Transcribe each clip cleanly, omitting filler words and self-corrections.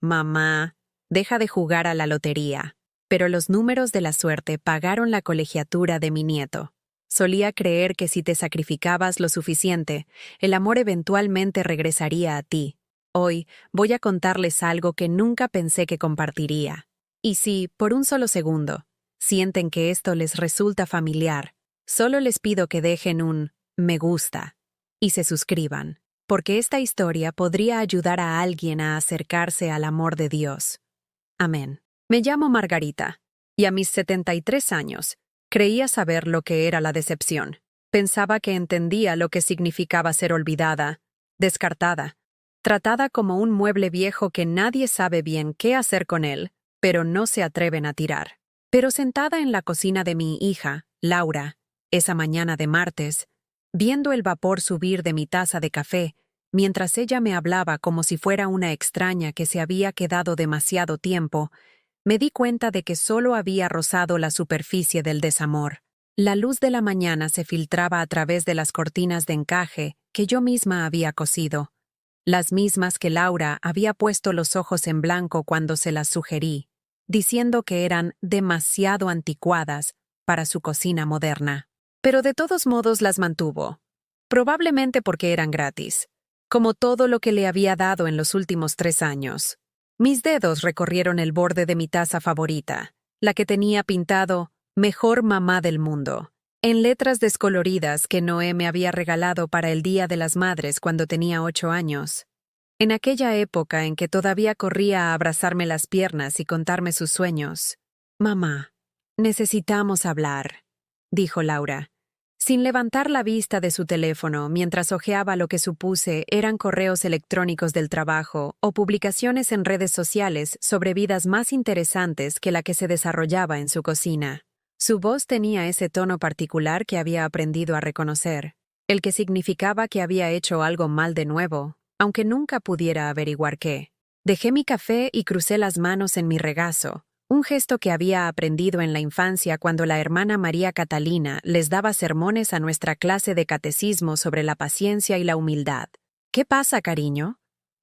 mamá, deja de jugar a la lotería. Pero los números de la suerte pagaron la colegiatura de mi nieto. Solía creer que si te sacrificabas lo suficiente, el amor eventualmente regresaría a ti. Hoy voy a contarles algo que nunca pensé que compartiría. Y si, por un solo segundo, sienten que esto les resulta familiar, solo les pido que dejen un me gusta y se suscriban, porque esta historia podría ayudar a alguien a acercarse al amor de Dios. Amén. Me llamo Margarita, y a mis 73 años, creía saber lo que era la decepción. Pensaba que entendía lo que significaba ser olvidada, descartada, tratada como un mueble viejo que nadie sabe bien qué hacer con él, pero no se atreven a tirar. Pero sentada en la cocina de mi hija, Laura, esa mañana de martes, viendo el vapor subir de mi taza de café, mientras ella me hablaba como si fuera una extraña que se había quedado demasiado tiempo, me di cuenta de que solo había rozado la superficie del desamor. La luz de la mañana se filtraba a través de las cortinas de encaje que yo misma había cosido, las mismas que Laura había puesto los ojos en blanco cuando se las sugerí, diciendo que eran demasiado anticuadas para su cocina moderna. Pero de todos modos las mantuvo, probablemente porque eran gratis, como todo lo que le había dado en los últimos 3 años. Mis dedos recorrieron el borde de mi taza favorita, la que tenía pintado «Mejor mamá del mundo», en letras descoloridas que Noé me había regalado para el Día de las Madres cuando tenía 8 años. En aquella época en que todavía corría a abrazarme las piernas y contarme sus sueños. «Mamá, necesitamos hablar», dijo Laura, sin levantar la vista de su teléfono mientras hojeaba lo que supuse eran correos electrónicos del trabajo o publicaciones en redes sociales sobre vidas más interesantes que la que se desarrollaba en su cocina. Su voz tenía ese tono particular que había aprendido a reconocer, el que significaba que había hecho algo mal de nuevo, aunque nunca pudiera averiguar qué. Dejé mi café y crucé las manos en mi regazo, un gesto que había aprendido en la infancia cuando la hermana María Catalina les daba sermones a nuestra clase de catecismo sobre la paciencia y la humildad. «¿Qué pasa, cariño?»,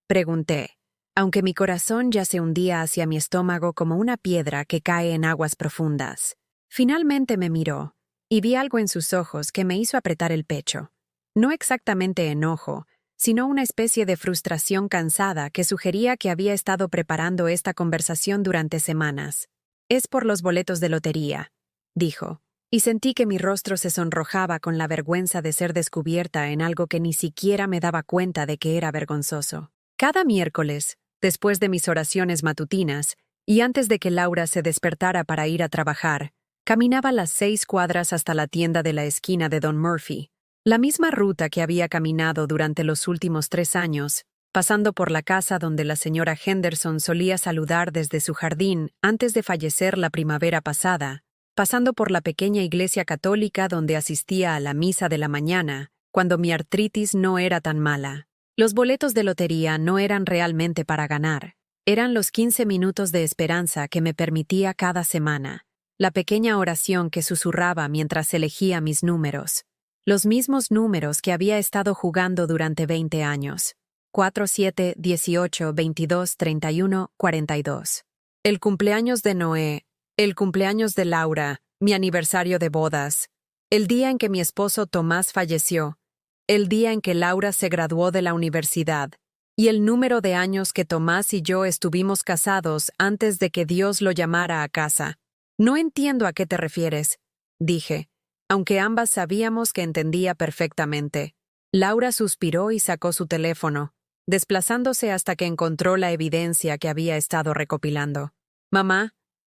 pregunté, aunque mi corazón ya se hundía hacia mi estómago como una piedra que cae en aguas profundas. Finalmente me miró, y vi algo en sus ojos que me hizo apretar el pecho. No exactamente enojo, sino una especie de frustración cansada que sugería que había estado preparando esta conversación durante semanas. «Es por los boletos de lotería», dijo, y sentí que mi rostro se sonrojaba con la vergüenza de ser descubierta en algo que ni siquiera me daba cuenta de que era vergonzoso. Cada miércoles, después de mis oraciones matutinas, y antes de que Laura se despertara para ir a trabajar, caminaba las 6 cuadras hasta la tienda de la esquina de Don Murphy, la misma ruta que había caminado durante los últimos 3 años, pasando por la casa donde la señora Henderson solía saludar desde su jardín antes de fallecer la primavera pasada, pasando por la pequeña iglesia católica donde asistía a la misa de la mañana, cuando mi artritis no era tan mala. Los boletos de lotería no eran realmente para ganar, eran los 15 minutos de esperanza que me permitía cada semana, la pequeña oración que susurraba mientras elegía mis números. Los mismos números que había estado jugando durante 20 años. 4, 7, 18, 22, 31, 42. El cumpleaños de Noé, el cumpleaños de Laura, mi aniversario de bodas, el día en que mi esposo Tomás falleció, el día en que Laura se graduó de la universidad, y el número de años que Tomás y yo estuvimos casados antes de que Dios lo llamara a casa. «No entiendo a qué te refieres», dije, aunque ambas sabíamos que entendía perfectamente. Laura suspiró y sacó su teléfono, desplazándose hasta que encontró la evidencia que había estado recopilando. «Mamá,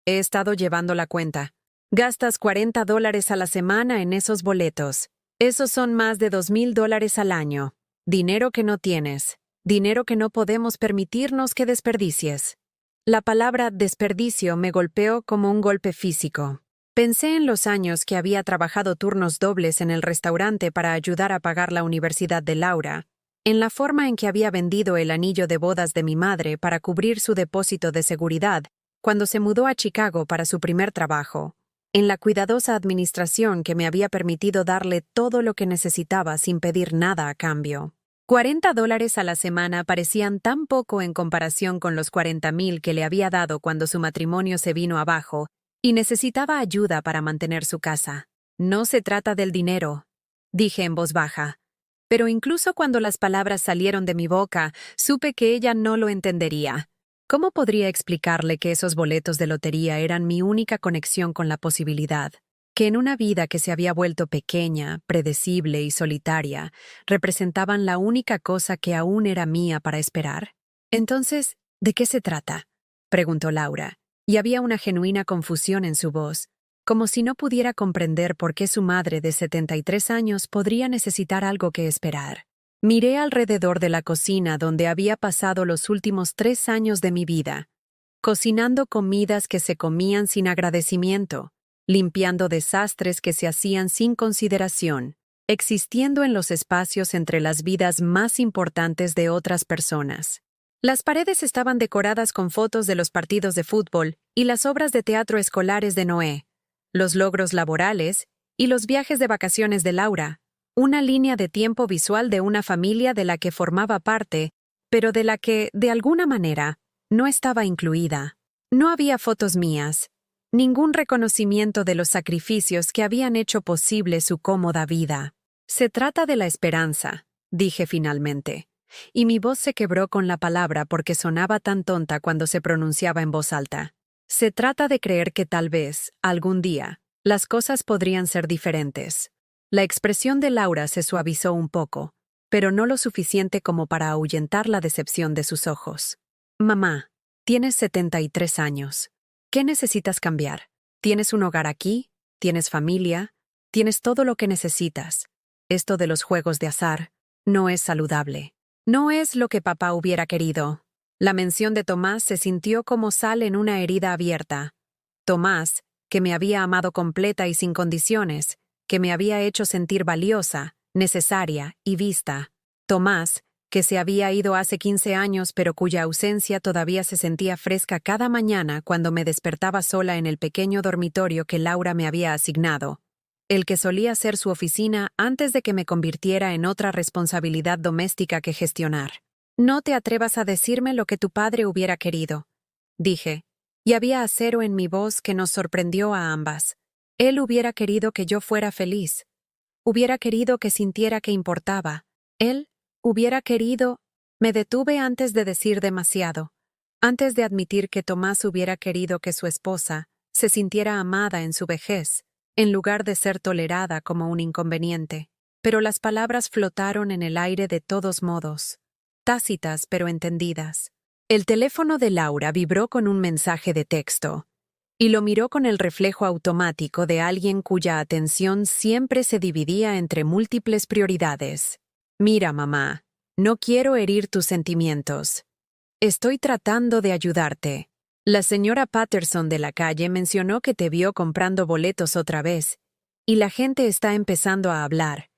he estado llevando la cuenta. Gastas $40 a la semana en esos boletos. Esos son más de $2,000 al año. Dinero que no tienes. Dinero que no podemos permitirnos que desperdicies». La palabra desperdicio me golpeó como un golpe físico. Pensé en los años que había trabajado turnos dobles en el restaurante para ayudar a pagar la universidad de Laura, en la forma en que había vendido el anillo de bodas de mi madre para cubrir su depósito de seguridad cuando se mudó a Chicago para su primer trabajo, en la cuidadosa administración que me había permitido darle todo lo que necesitaba sin pedir nada a cambio. $40 a la semana parecían tan poco en comparación con los 40,000 que le había dado cuando su matrimonio se vino abajo y necesitaba ayuda para mantener su casa. No se trata del dinero, dije en voz baja. Pero incluso cuando las palabras salieron de mi boca, supe que ella no lo entendería. ¿Cómo podría explicarle que esos boletos de lotería eran mi única conexión con la posibilidad? Que en una vida que se había vuelto pequeña, predecible y solitaria, representaban la única cosa que aún era mía para esperar. Entonces, ¿de qué se trata?, preguntó Laura, y había una genuina confusión en su voz, como si no pudiera comprender por qué su madre de 73 años podría necesitar algo que esperar. Miré alrededor de la cocina donde había pasado los últimos 3 años de mi vida, cocinando comidas que se comían sin agradecimiento, limpiando desastres que se hacían sin consideración, existiendo en los espacios entre las vidas más importantes de otras personas. Las paredes estaban decoradas con fotos de los partidos de fútbol y las obras de teatro escolares de Noé, los logros laborales y los viajes de vacaciones de Laura, una línea de tiempo visual de una familia de la que formaba parte, pero de la que, de alguna manera, no estaba incluida. No había fotos mías, ningún reconocimiento de los sacrificios que habían hecho posible su cómoda vida. Se trata de la esperanza, dije finalmente, y mi voz se quebró con la palabra porque sonaba tan tonta cuando se pronunciaba en voz alta. Se trata de creer que tal vez, algún día, las cosas podrían ser diferentes. La expresión de Laura se suavizó un poco, pero no lo suficiente como para ahuyentar la decepción de sus ojos. Mamá, tienes 73 años. ¿Qué necesitas cambiar? ¿Tienes un hogar aquí? ¿Tienes familia? ¿Tienes todo lo que necesitas? Esto de los juegos de azar no es saludable. No es lo que papá hubiera querido. La mención de Tomás se sintió como sal en una herida abierta. Tomás, que me había amado completa y sin condiciones, que me había hecho sentir valiosa, necesaria y vista. Tomás, que se había ido hace 15 años pero cuya ausencia todavía se sentía fresca cada mañana cuando me despertaba sola en el pequeño dormitorio que Laura me había asignado, el que solía ser su oficina antes de que me convirtiera en otra responsabilidad doméstica que gestionar. No te atrevas a decirme lo que tu padre hubiera querido, dije, y había acero en mi voz que nos sorprendió a ambas. Él hubiera querido que yo fuera feliz. Hubiera querido que sintiera que importaba. Él hubiera querido... Me detuve antes de decir demasiado, antes de admitir que Tomás hubiera querido que su esposa se sintiera amada en su vejez, en lugar de ser tolerada como un inconveniente. Pero las palabras flotaron en el aire de todos modos, tácitas pero entendidas. El teléfono de Laura vibró con un mensaje de texto, y lo miró con el reflejo automático de alguien cuya atención siempre se dividía entre múltiples prioridades. Mira, mamá, no quiero herir tus sentimientos. Estoy tratando de ayudarte. La señora Patterson de la calle mencionó que te vio comprando boletos otra vez, y la gente está empezando a hablar.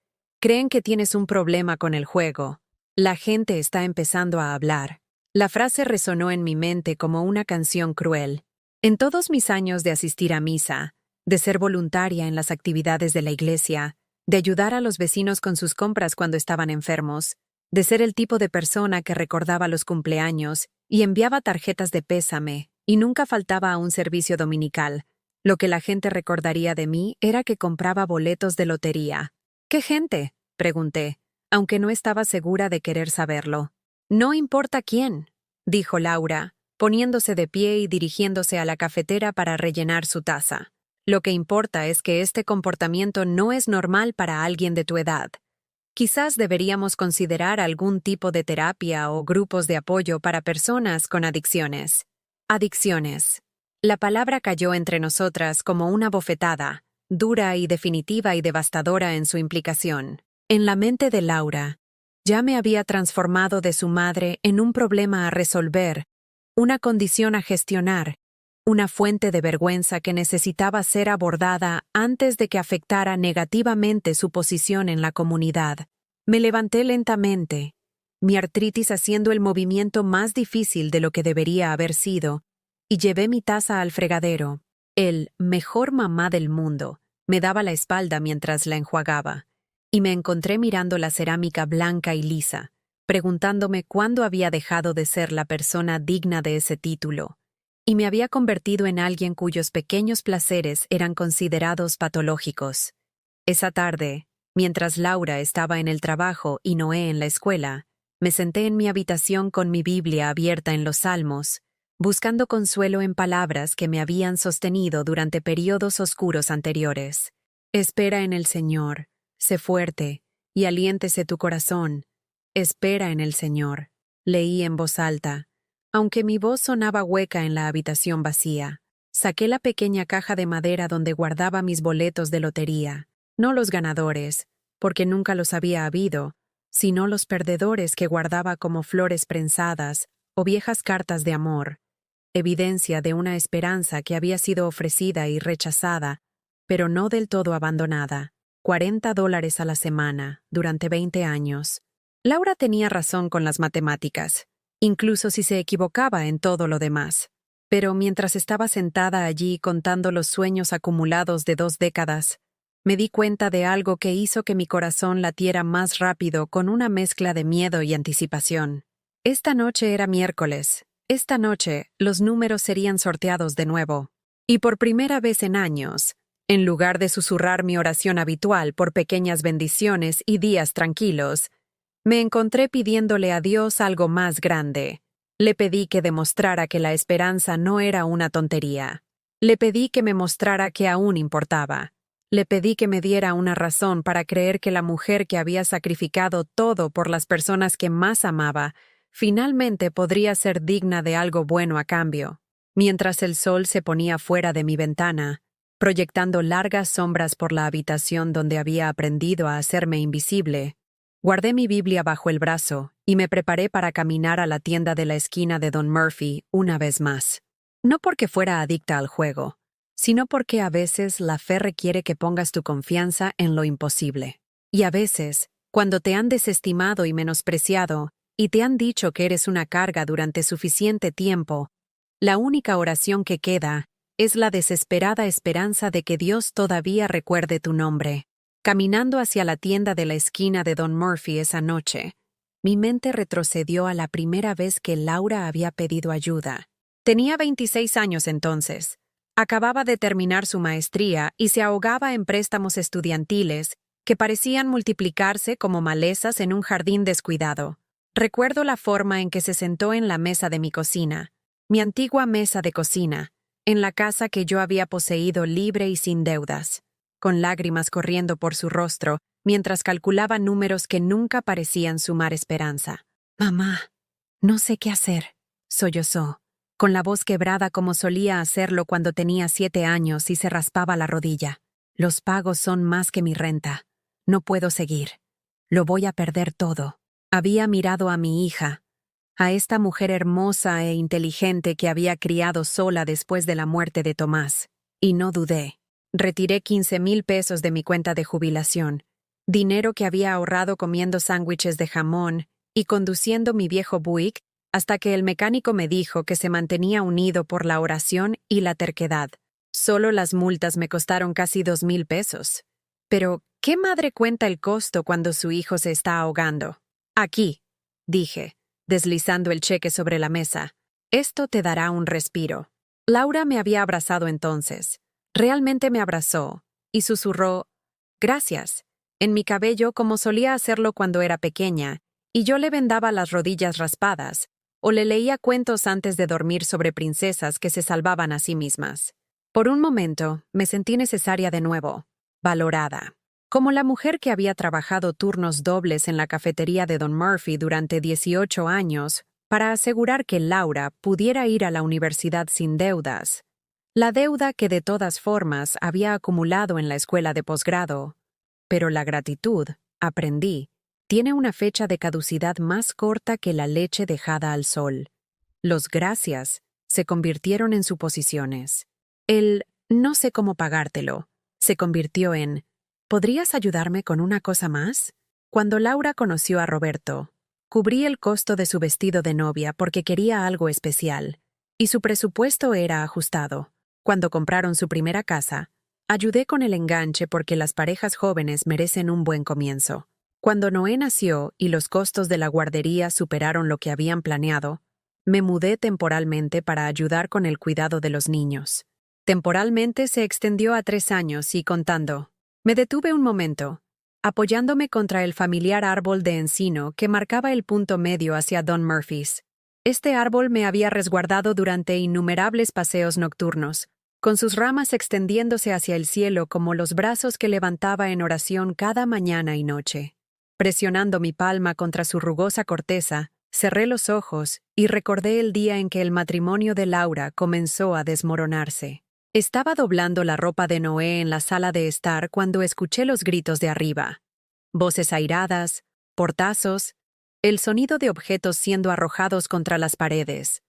Creen que tienes un problema con el juego. La gente está empezando a hablar. La frase resonó en mi mente como una canción cruel. En todos mis años de asistir a misa, de ser voluntaria en las actividades de la iglesia, de ayudar a los vecinos con sus compras cuando estaban enfermos, de ser el tipo de persona que recordaba los cumpleaños y enviaba tarjetas de pésame, y nunca faltaba a un servicio dominical, lo que la gente recordaría de mí era que compraba boletos de lotería. ¿Qué gente?, pregunté, aunque no estaba segura de querer saberlo. No importa quién, dijo Laura, poniéndose de pie y dirigiéndose a la cafetera para rellenar su taza. Lo que importa es que este comportamiento no es normal para alguien de tu edad. Quizás deberíamos considerar algún tipo de terapia o grupos de apoyo para personas con adicciones. Adicciones. La palabra cayó entre nosotras como una bofetada, dura y definitiva y devastadora en su implicación. En la mente de Laura, ya me había transformado de su madre en un problema a resolver, una condición a gestionar, una fuente de vergüenza que necesitaba ser abordada antes de que afectara negativamente su posición en la comunidad. Me levanté lentamente, mi artritis haciendo el movimiento más difícil de lo que debería haber sido, y llevé mi taza al fregadero. El mejor mamá del mundo me daba la espalda mientras la enjuagaba, y me encontré mirando la cerámica blanca y lisa, preguntándome cuándo había dejado de ser la persona digna de ese título, y me había convertido en alguien cuyos pequeños placeres eran considerados patológicos. Esa tarde, mientras Laura estaba en el trabajo y Noé en la escuela, me senté en mi habitación con mi Biblia abierta en los Salmos, buscando consuelo en palabras que me habían sostenido durante periodos oscuros anteriores. Espera en el Señor, sé fuerte, y aliéntese tu corazón. Espera en el Señor, leí en voz alta, aunque mi voz sonaba hueca en la habitación vacía. Saqué la pequeña caja de madera donde guardaba mis boletos de lotería, no los ganadores, porque nunca los había habido, sino los perdedores que guardaba como flores prensadas o viejas cartas de amor, evidencia de una esperanza que había sido ofrecida y rechazada, pero no del todo abandonada. $40 a la semana, durante 20 años. Laura tenía razón con las matemáticas, incluso si se equivocaba en todo lo demás. Pero mientras estaba sentada allí contando los sueños acumulados de 2 décadas, me di cuenta de algo que hizo que mi corazón latiera más rápido con una mezcla de miedo y anticipación. Esta noche era miércoles. Esta noche, los números serían sorteados de nuevo. Y por primera vez en años, en lugar de susurrar mi oración habitual por pequeñas bendiciones y días tranquilos, me encontré pidiéndole a Dios algo más grande. Le pedí que demostrara que la esperanza no era una tontería. Le pedí que me mostrara que aún importaba. Le pedí que me diera una razón para creer que la mujer que había sacrificado todo por las personas que más amaba, finalmente podría ser digna de algo bueno a cambio. Mientras el sol se ponía fuera de mi ventana, proyectando largas sombras por la habitación donde había aprendido a hacerme invisible, guardé mi Biblia bajo el brazo y me preparé para caminar a la tienda de la esquina de Don Murphy una vez más. No porque fuera adicta al juego, sino porque a veces la fe requiere que pongas tu confianza en lo imposible. Y a veces, cuando te han desestimado y menospreciado, y te han dicho que eres una carga durante suficiente tiempo, la única oración que queda es la desesperada esperanza de que Dios todavía recuerde tu nombre. Caminando hacia la tienda de la esquina de Don Murphy esa noche, mi mente retrocedió a la primera vez que Laura había pedido ayuda. Tenía 26 años entonces. Acababa de terminar su maestría y se ahogaba en préstamos estudiantiles que parecían multiplicarse como malezas en un jardín descuidado. Recuerdo la forma en que se sentó en la mesa de mi cocina, mi antigua mesa de cocina, en la casa que yo había poseído libre y sin deudas, con lágrimas corriendo por su rostro mientras calculaba números que nunca parecían sumar esperanza. «Mamá, no sé qué hacer», sollozó, con la voz quebrada como solía hacerlo cuando tenía 7 años y se raspaba la rodilla. «Los pagos son más que mi renta. No puedo seguir. Lo voy a perder todo». Había mirado a mi hija, a esta mujer hermosa e inteligente que había criado sola después de la muerte de Tomás, y no dudé. Retiré 15,000 pesos de mi cuenta de jubilación, dinero que había ahorrado comiendo sándwiches de jamón y conduciendo mi viejo Buick hasta que el mecánico me dijo que se mantenía unido por la oración y la terquedad. Solo las multas me costaron casi 2,000 pesos. Pero, ¿qué madre cuenta el costo cuando su hijo se está ahogando? «Aquí», dije, deslizando el cheque sobre la mesa. «Esto te dará un respiro». Laura me había abrazado entonces. Realmente me abrazó y susurró «Gracias» en mi cabello como solía hacerlo cuando era pequeña, y yo le vendaba las rodillas raspadas o le leía cuentos antes de dormir sobre princesas que se salvaban a sí mismas. Por un momento me sentí necesaria de nuevo, valorada. Como la mujer que había trabajado turnos dobles en la cafetería de Don Murphy durante 18 años para asegurar que Laura pudiera ir a la universidad sin deudas. La deuda que de todas formas había acumulado en la escuela de posgrado. Pero la gratitud, aprendí, tiene una fecha de caducidad más corta que la leche dejada al sol. Los gracias se convirtieron en suposiciones. El «no sé cómo pagártelo» se convirtió en «¿podrías ayudarme con una cosa más?» Cuando Laura conoció a Roberto, cubrí el costo de su vestido de novia porque quería algo especial, y su presupuesto era ajustado. Cuando compraron su primera casa, ayudé con el enganche porque las parejas jóvenes merecen un buen comienzo. Cuando Noé nació y los costos de la guardería superaron lo que habían planeado, me mudé temporalmente para ayudar con el cuidado de los niños. Temporalmente se extendió a 3 años y contando. Me detuve un momento, apoyándome contra el familiar árbol de encino que marcaba el punto medio hacia Don Murphy's. Este árbol me había resguardado durante innumerables paseos nocturnos, con sus ramas extendiéndose hacia el cielo como los brazos que levantaba en oración cada mañana y noche. Presionando mi palma contra su rugosa corteza, cerré los ojos y recordé el día en que el matrimonio de Laura comenzó a desmoronarse. Estaba doblando la ropa de Noé en la sala de estar cuando escuché los gritos de arriba. Voces airadas, portazos, el sonido de objetos siendo arrojados contra las paredes.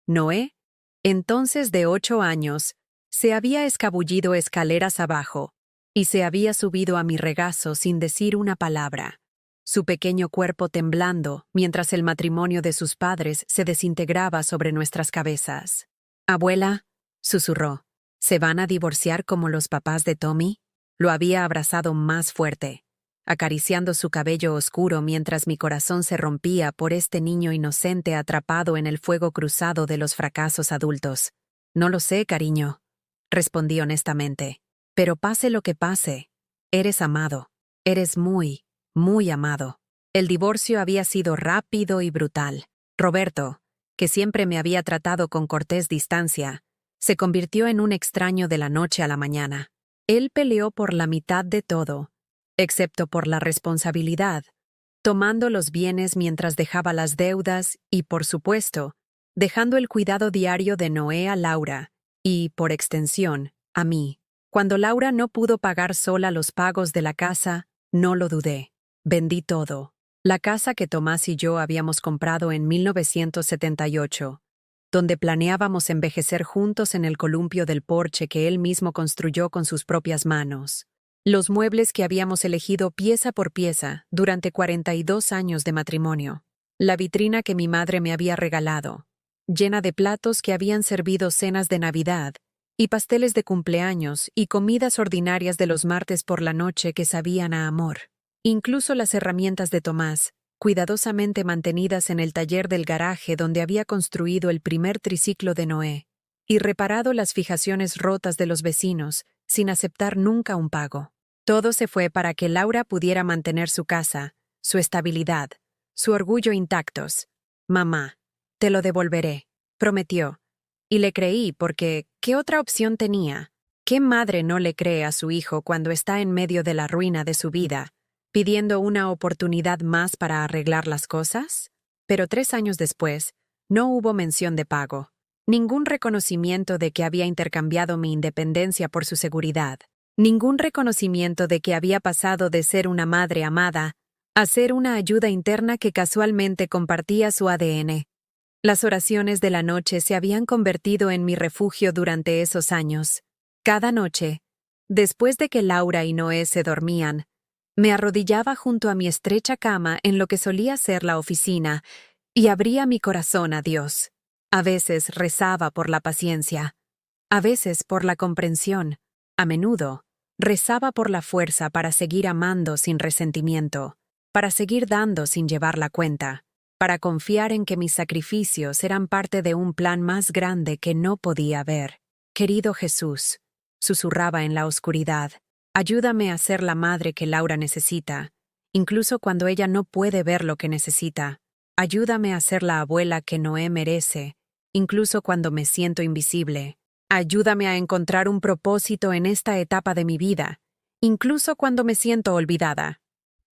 Noé, entonces de 8 años, se había escabullido escaleras abajo y se había subido a mi regazo sin decir una palabra, su pequeño cuerpo temblando mientras el matrimonio de sus padres se desintegraba sobre nuestras cabezas. «Abuela», susurró, «¿se van a divorciar como los papás de Tommy?» Lo había abrazado más fuerte, acariciando su cabello oscuro mientras mi corazón se rompía por este niño inocente atrapado en el fuego cruzado de los fracasos adultos. «No lo sé, cariño», respondí honestamente. «Pero pase lo que pase, eres amado. Eres muy, muy amado». El divorcio había sido rápido y brutal. Roberto, que siempre me había tratado con cortés distancia, se convirtió en un extraño de la noche a la mañana. Él peleó por la mitad de todo, excepto por la responsabilidad, tomando los bienes mientras dejaba las deudas y, por supuesto, dejando el cuidado diario de Noé a Laura y, por extensión, a mí. Cuando Laura no pudo pagar sola los pagos de la casa, no lo dudé. Vendí todo. La casa que Tomás y yo habíamos comprado en 1978, donde planeábamos envejecer juntos en el columpio del porche que él mismo construyó con sus propias manos. Los muebles que habíamos elegido pieza por pieza durante 42 años de matrimonio. La vitrina que mi madre me había regalado, llena de platos que habían servido cenas de Navidad, y pasteles de cumpleaños y comidas ordinarias de los martes por la noche que sabían a amor. Incluso las herramientas de Tomás, cuidadosamente mantenidas en el taller del garaje donde había construido el primer triciclo de Noé, y reparado las fijaciones rotas de los vecinos, sin aceptar nunca un pago. Todo se fue para que Laura pudiera mantener su casa, su estabilidad, su orgullo intactos. «Mamá, te lo devolveré», prometió. Y le creí porque, ¿qué otra opción tenía? ¿Qué madre no le cree a su hijo cuando está en medio de la ruina de su vida, pidiendo una oportunidad más para arreglar las cosas? Pero 3 años después, no hubo mención de pago. Ningún reconocimiento de que había intercambiado mi independencia por su seguridad. Ningún reconocimiento de que había pasado de ser una madre amada a ser una ayuda interna que casualmente compartía su ADN. Las oraciones de la noche se habían convertido en mi refugio durante esos años. Cada noche, después de que Laura y Noé se dormían, me arrodillaba junto a mi estrecha cama en lo que solía ser la oficina y abría mi corazón a Dios. A veces rezaba por la paciencia, a veces por la comprensión, a menudo rezaba por la fuerza para seguir amando sin resentimiento, para seguir dando sin llevar la cuenta, para confiar en que mis sacrificios eran parte de un plan más grande que no podía ver. «Querido Jesús», susurraba en la oscuridad, «ayúdame a ser la madre que Laura necesita, incluso cuando ella no puede ver lo que necesita. Ayúdame a ser la abuela que Noé merece, incluso cuando me siento invisible. Ayúdame a encontrar un propósito en esta etapa de mi vida, incluso cuando me siento olvidada».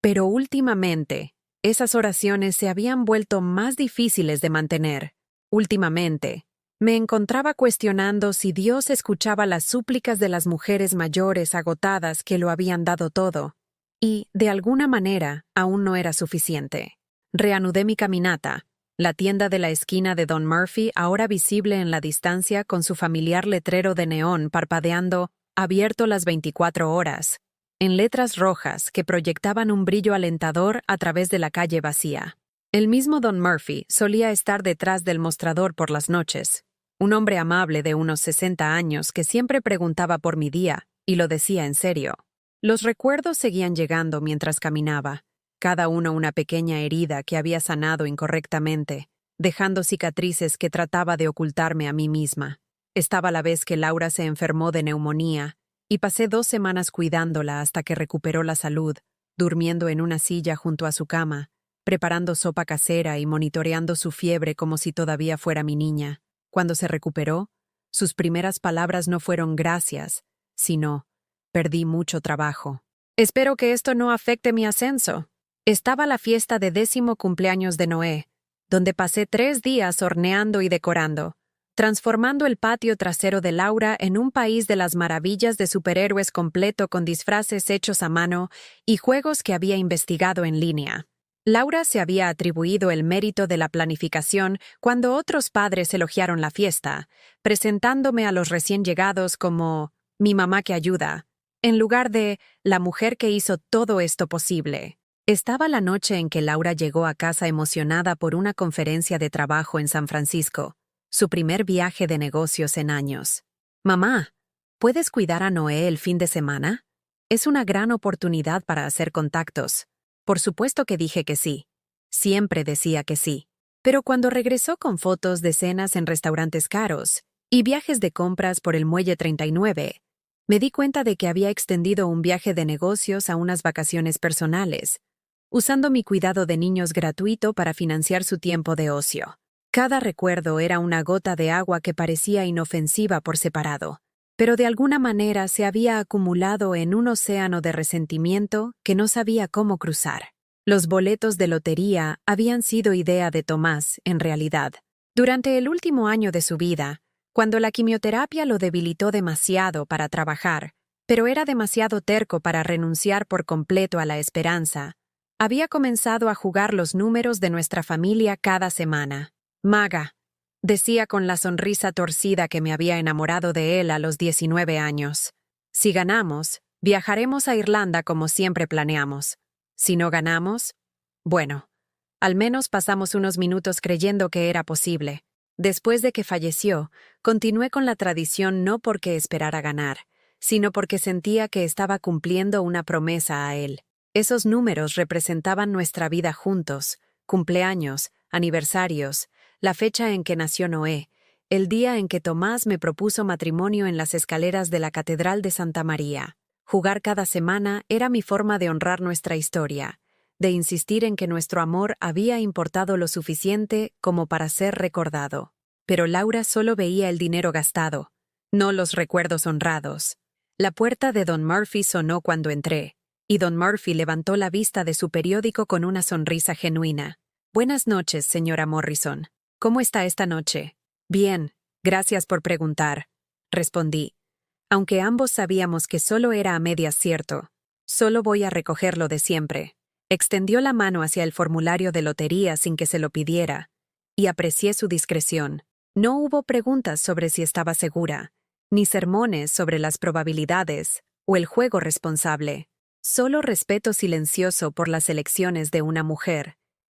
Pero últimamente, esas oraciones se habían vuelto más difíciles de mantener. Últimamente, me encontraba cuestionando si Dios escuchaba las súplicas de las mujeres mayores agotadas que lo habían dado todo, y, de alguna manera, aún no era suficiente. Reanudé mi caminata. La tienda de la esquina de Don Murphy, ahora visible en la distancia con su familiar letrero de neón parpadeando, abierto las 24 horas, en letras rojas que proyectaban un brillo alentador a través de la calle vacía. El mismo Don Murphy solía estar detrás del mostrador por las noches, un hombre amable de unos 60 años que siempre preguntaba por mi día, y lo decía en serio. Los recuerdos seguían llegando mientras caminaba. cada uno una pequeña herida que había sanado incorrectamente, dejando cicatrices que trataba de ocultarme a mí misma. Estaba la vez que Laura se enfermó de neumonía, y pasé 2 semanas cuidándola hasta que recuperó la salud, durmiendo en una silla junto a su cama, preparando sopa casera y monitoreando su fiebre como si todavía fuera mi niña. Cuando se recuperó, sus primeras palabras no fueron gracias, sino, perdí mucho trabajo. Espero que esto no afecte mi ascenso. Estaba la fiesta de 10º cumpleaños de Noé, donde pasé 3 días horneando y decorando, transformando el patio trasero de Laura en un país de las maravillas de superhéroes completo con disfraces hechos a mano y juegos que había investigado en línea. Laura se había atribuido el mérito de la planificación cuando otros padres elogiaron la fiesta, presentándome a los recién llegados como «mi mamá que ayuda», en lugar de «la mujer que hizo todo esto posible». Estaba la noche en que Laura llegó a casa emocionada por una conferencia de trabajo en San Francisco, su primer viaje de negocios en años. «Mamá, ¿puedes cuidar a Noé el fin de semana? Es una gran oportunidad para hacer contactos». Por supuesto que dije que sí. Siempre decía que sí. Pero cuando regresó con fotos de cenas en restaurantes caros y viajes de compras por el Muelle 39, me di cuenta de que había extendido un viaje de negocios a unas vacaciones personales, usando mi cuidado de niños gratuito para financiar su tiempo de ocio. Cada recuerdo era una gota de agua que parecía inofensiva por separado, pero de alguna manera se había acumulado en un océano de resentimiento que no sabía cómo cruzar. Los boletos de lotería habían sido idea de Tomás, en realidad. Durante el último año de su vida, cuando la quimioterapia lo debilitó demasiado para trabajar, pero era demasiado terco para renunciar por completo a la esperanza, había comenzado a jugar los números de nuestra familia cada semana. «Maga», decía con la sonrisa torcida que me había enamorado de él a los 19 años. «Si ganamos, viajaremos a Irlanda como siempre planeamos. Si no ganamos, bueno, al menos pasamos unos minutos creyendo que era posible». Después de que falleció, continué con la tradición no porque esperara ganar, sino porque sentía que estaba cumpliendo una promesa a él. Esos números representaban nuestra vida juntos, cumpleaños, aniversarios, la fecha en que nació Noé, el día en que Tomás me propuso matrimonio en las escaleras de la Catedral de Santa María. Jugar cada semana era mi forma de honrar nuestra historia, de insistir en que nuestro amor había importado lo suficiente como para ser recordado. Pero Laura solo veía el dinero gastado, no los recuerdos honrados. La puerta de Don Murphy sonó cuando entré, y Don Murphy levantó la vista de su periódico con una sonrisa genuina. «Buenas noches, señora Morrison. ¿Cómo está esta noche?» «Bien, gracias por preguntar», respondí, aunque ambos sabíamos que solo era a medias cierto. «Solo voy a recoger lo de siempre». Extendió la mano hacia el formulario de lotería sin que se lo pidiera, y aprecié su discreción. No hubo preguntas sobre si estaba segura, ni sermones sobre las probabilidades o el juego responsable. Solo respeto silencioso por las elecciones de una mujer,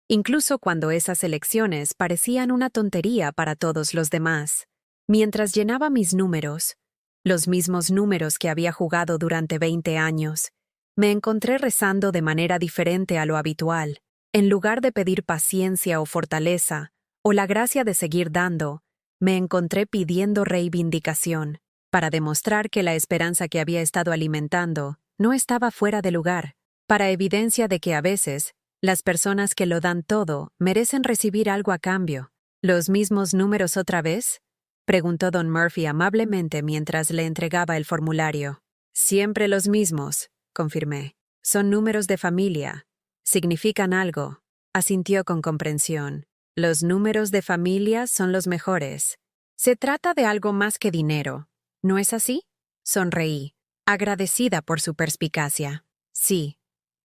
incluso cuando esas elecciones parecían una tontería para todos los demás. Mientras llenaba mis números, los mismos números que había jugado durante 20 años, me encontré rezando de manera diferente a lo habitual. En lugar de pedir paciencia o fortaleza, o la gracia de seguir dando, me encontré pidiendo reivindicación, para demostrar que la esperanza que había estado alimentando no estaba fuera de lugar, para evidencia de que a veces, las personas que lo dan todo merecen recibir algo a cambio. ¿Los mismos números otra vez?, preguntó Don Murphy amablemente mientras le entregaba el formulario. «Siempre los mismos», confirmé. «Son números de familia. Significan algo», asintió con comprensión. «Los números de familia son los mejores. Se trata de algo más que dinero, ¿no es así?», sonreí, agradecida por su perspicacia. «Sí.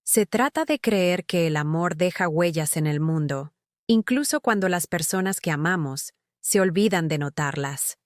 Se trata de creer que el amor deja huellas en el mundo, incluso cuando las personas que amamos se olvidan de notarlas».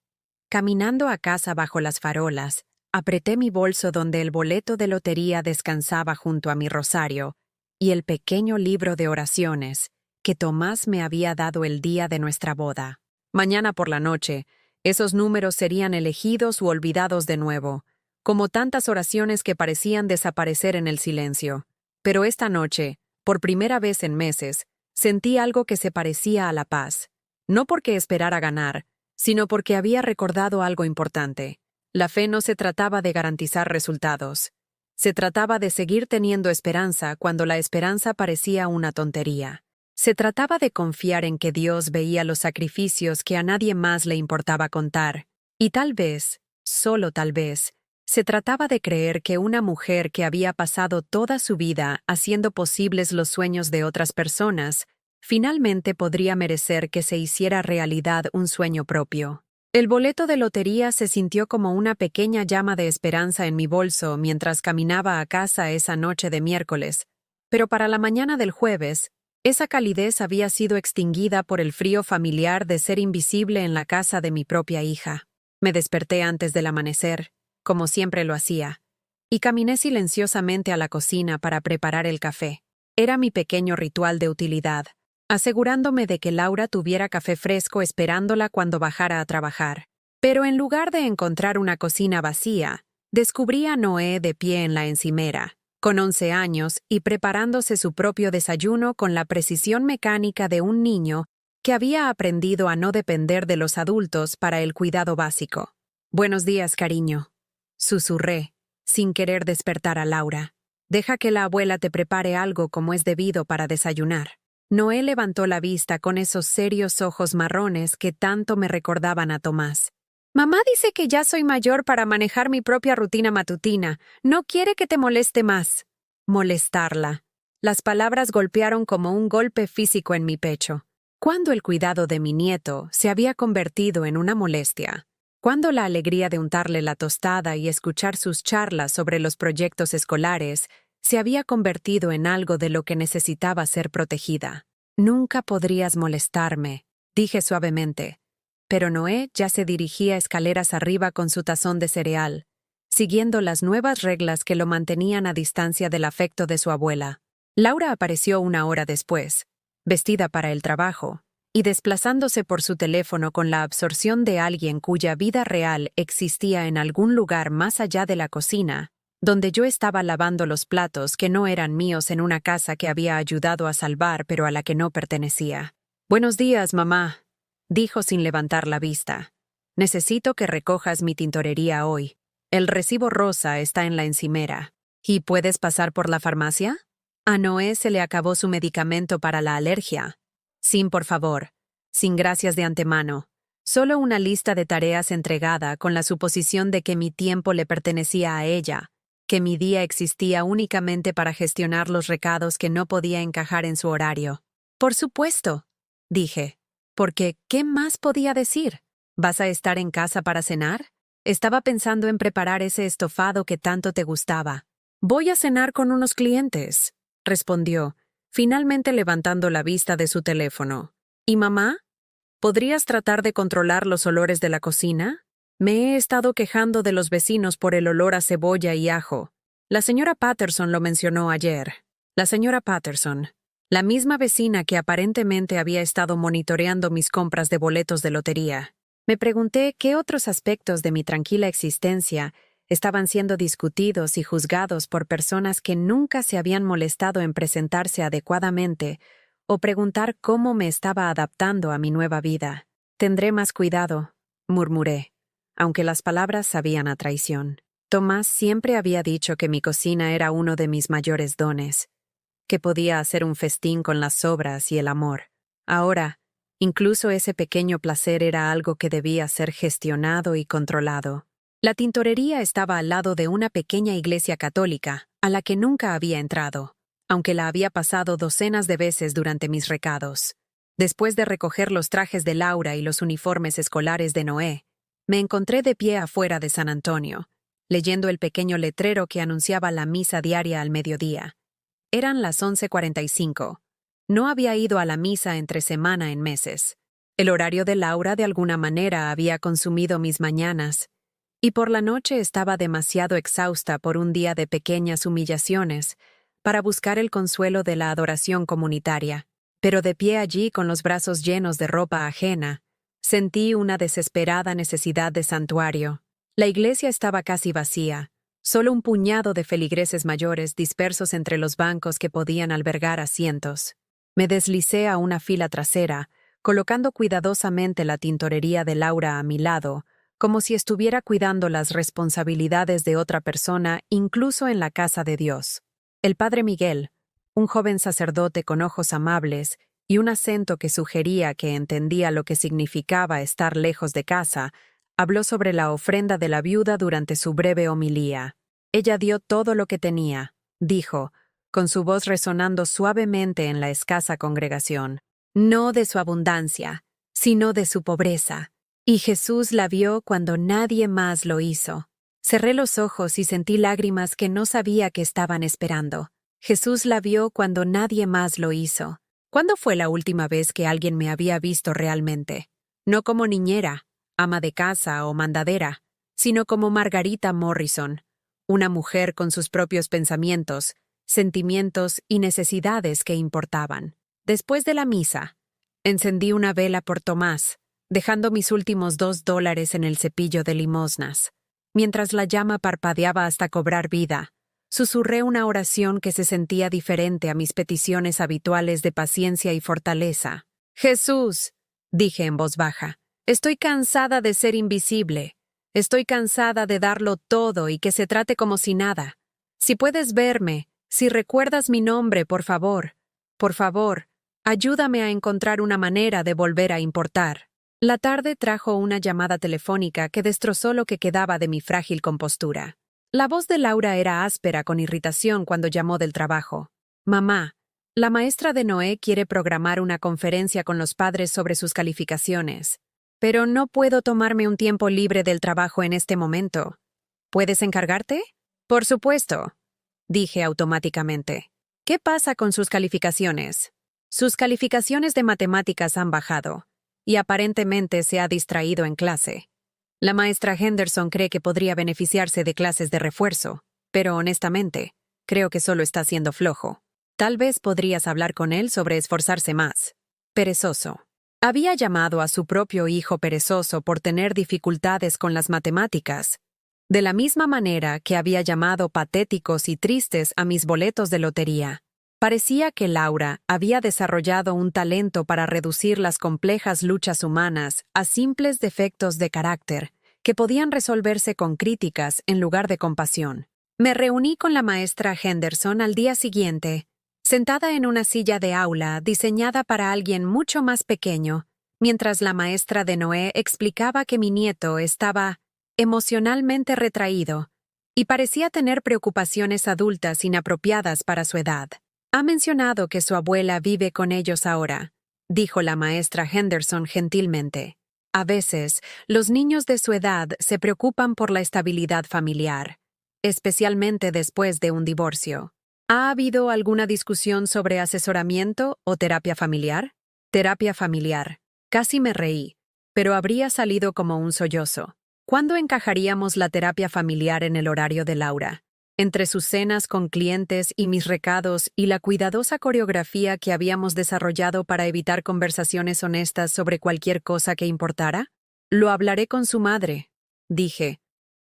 Caminando a casa bajo las farolas, apreté mi bolso donde el boleto de lotería descansaba junto a mi rosario y el pequeño libro de oraciones que Tomás me había dado el día de nuestra boda. Mañana por la noche, esos números serían elegidos u olvidados de nuevo, como tantas oraciones que parecían desaparecer en el silencio. Pero esta noche, Por primera vez en meses, sentí algo que se parecía a la paz. No porque esperara ganar, sino porque había recordado algo importante. La fe no se trataba de garantizar resultados. Se trataba de seguir teniendo esperanza cuando la esperanza parecía una tontería. Se trataba de confiar en que Dios veía los sacrificios que a nadie más le importaba contar. Y tal vez, solo tal vez, se trataba de creer que una mujer que había pasado toda su vida haciendo posibles los sueños de otras personas, finalmente podría merecer que se hiciera realidad un sueño propio. El boleto de lotería se sintió como una pequeña llama de esperanza en mi bolso mientras caminaba a casa esa noche de miércoles, pero para la mañana del jueves, esa calidez había sido extinguida por el frío familiar de ser invisible en la casa de mi propia hija. Me desperté antes del amanecer, como siempre lo hacía, y caminé silenciosamente a la cocina para preparar el café. Era mi pequeño ritual de utilidad, asegurándome de que Laura tuviera café fresco esperándola cuando bajara a trabajar. Pero en lugar de encontrar una cocina vacía, descubrí a Noé de pie en la encimera, con 11 años y preparándose su propio desayuno con la precisión mecánica de un niño que había aprendido a no depender de los adultos para el cuidado básico. «Buenos días, cariño», susurré, sin querer despertar a Laura. «Deja que la abuela te prepare algo como es debido para desayunar». Noé levantó la vista con esos serios ojos marrones que tanto me recordaban a Tomás. «Mamá dice que ya soy mayor para manejar mi propia rutina matutina. No quiere que te moleste más». Molestarla. Las palabras golpearon como un golpe físico en mi pecho. ¿Cuándo el cuidado de mi nieto se había convertido en una molestia? ¿Cuándo la alegría de untarle la tostada y escuchar sus charlas sobre los proyectos escolares se había convertido en algo de lo que necesitaba ser protegida? «Nunca podrías molestarme», dije suavemente. Pero Noé ya se dirigía escaleras arriba con su tazón de cereal, siguiendo las nuevas reglas que lo mantenían a distancia del afecto de su abuela. Laura apareció una hora después, vestida para el trabajo, y desplazándose por su teléfono con la absorción de alguien cuya vida real existía en algún lugar más allá de la cocina, donde yo estaba lavando los platos que no eran míos en una casa que había ayudado a salvar pero a la que no pertenecía. «Buenos días, mamá», dijo sin levantar la vista. «Necesito que recojas mi tintorería hoy. El recibo rosa está en la encimera. ¿Y puedes pasar por la farmacia?» A Noé se le acabó su medicamento para la alergia. «Sin, por favor. Sin gracias de antemano. Solo una lista de tareas entregada con la suposición de que mi tiempo le pertenecía a ella, que mi día existía únicamente para gestionar los recados que no podía encajar en su horario». «Por supuesto», dije. Porque, ¿qué más podía decir? ¿Vas a estar en casa para cenar? Estaba pensando en preparar ese estofado que tanto te gustaba. «Voy a cenar con unos clientes», respondió, finalmente levantando la vista de su teléfono. «¿Y mamá? ¿Podrías tratar de controlar los olores de la cocina? Me he estado quejando de los vecinos por el olor a cebolla y ajo. La señora Patterson lo mencionó ayer». La señora Patterson, la misma vecina que aparentemente había estado monitoreando mis compras de boletos de lotería. Me pregunté qué otros aspectos de mi tranquila existencia estaban siendo discutidos y juzgados por personas que nunca se habían molestado en presentarse adecuadamente o preguntar cómo me estaba adaptando a mi nueva vida. «Tendré más cuidado», murmuré, aunque las palabras sabían a traición. Tomás siempre había dicho que mi cocina era uno de mis mayores dones, que podía hacer un festín con las sobras y el amor. Ahora, incluso ese pequeño placer era algo que debía ser gestionado y controlado. La tintorería estaba al lado de una pequeña iglesia católica, a la que nunca había entrado, aunque la había pasado docenas de veces durante mis recados. Después de recoger los trajes de Laura y los uniformes escolares de Noé, me encontré de pie afuera de San Antonio, leyendo el pequeño letrero que anunciaba la misa diaria al mediodía. Eran las 11:45. No había ido a la misa entre semana en meses. El horario de Laura de alguna manera había consumido mis mañanas, y por la noche estaba demasiado exhausta por un día de pequeñas humillaciones para buscar el consuelo de la adoración comunitaria. Pero de pie allí con los brazos llenos de ropa ajena, sentí una desesperada necesidad de santuario. La iglesia estaba casi vacía, solo un puñado de feligreses mayores dispersos entre los bancos que podían albergar asientos. Me deslicé a una fila trasera, colocando cuidadosamente la tintorería de Laura a mi lado, como si estuviera cuidando las responsabilidades de otra persona, incluso en la casa de Dios. El padre Miguel, un joven sacerdote con ojos amables y un acento que sugería que entendía lo que significaba estar lejos de casa, habló sobre la ofrenda de la viuda durante su breve homilía. Ella dio todo lo que tenía, dijo, con su voz resonando suavemente en la escasa congregación. No de su abundancia, sino de su pobreza. Y Jesús la vio cuando nadie más lo hizo. Cerré los ojos y sentí lágrimas que no sabía que estaban esperando. Jesús la vio cuando nadie más lo hizo. ¿Cuándo fue la última vez que alguien me había visto realmente? No como niñera, ama de casa o mandadera, sino como Margarita Morrison, una mujer con sus propios pensamientos, sentimientos y necesidades que importaban. Después de la misa, encendí una vela por Tomás, dejando mis últimos $2 en el cepillo de limosnas. Mientras la llama parpadeaba hasta cobrar vida, susurré una oración que se sentía diferente a mis peticiones habituales de paciencia y fortaleza. «Jesús», dije en voz baja, «estoy cansada de ser invisible. Estoy cansada de darlo todo y que se trate como si nada. Si puedes verme, si recuerdas mi nombre, por favor, ayúdame a encontrar una manera de volver a importar». La tarde trajo una llamada telefónica que destrozó lo que quedaba de mi frágil compostura. La voz de Laura era áspera con irritación cuando llamó del trabajo. «Mamá, la maestra de Noé quiere programar una conferencia con los padres sobre sus calificaciones. Pero no puedo tomarme un tiempo libre del trabajo en este momento. ¿Puedes encargarte?» «Por supuesto», dije automáticamente. «¿Qué pasa con sus calificaciones?» «Sus calificaciones de matemáticas han bajado, y aparentemente se ha distraído en clase. La maestra Henderson cree que podría beneficiarse de clases de refuerzo, pero honestamente, creo que solo está siendo flojo. Tal vez podrías hablar con él sobre esforzarse más». Perezoso. Había llamado a su propio hijo perezoso por tener dificultades con las matemáticas, de la misma manera que había llamado patéticos y tristes a mis boletos de lotería. Parecía que Laura había desarrollado un talento para reducir las complejas luchas humanas a simples defectos de carácter que podían resolverse con críticas en lugar de compasión. Me reuní con la maestra Henderson al día siguiente, sentada en una silla de aula diseñada para alguien mucho más pequeño, mientras la maestra de Noé explicaba que mi nieto estaba emocionalmente retraído y parecía tener preocupaciones adultas inapropiadas para su edad. «Ha mencionado que su abuela vive con ellos ahora», dijo la maestra Henderson gentilmente. «A veces, los niños de su edad se preocupan por la estabilidad familiar, especialmente después de un divorcio. ¿Ha habido alguna discusión sobre asesoramiento o terapia familiar?» «Terapia familiar». Casi me reí, pero habría salido como un sollozo. ¿Cuándo encajaríamos la terapia familiar en el horario de Laura? Entre sus cenas con clientes y mis recados y la cuidadosa coreografía que habíamos desarrollado para evitar conversaciones honestas sobre cualquier cosa que importara. «Lo hablaré con su madre», dije,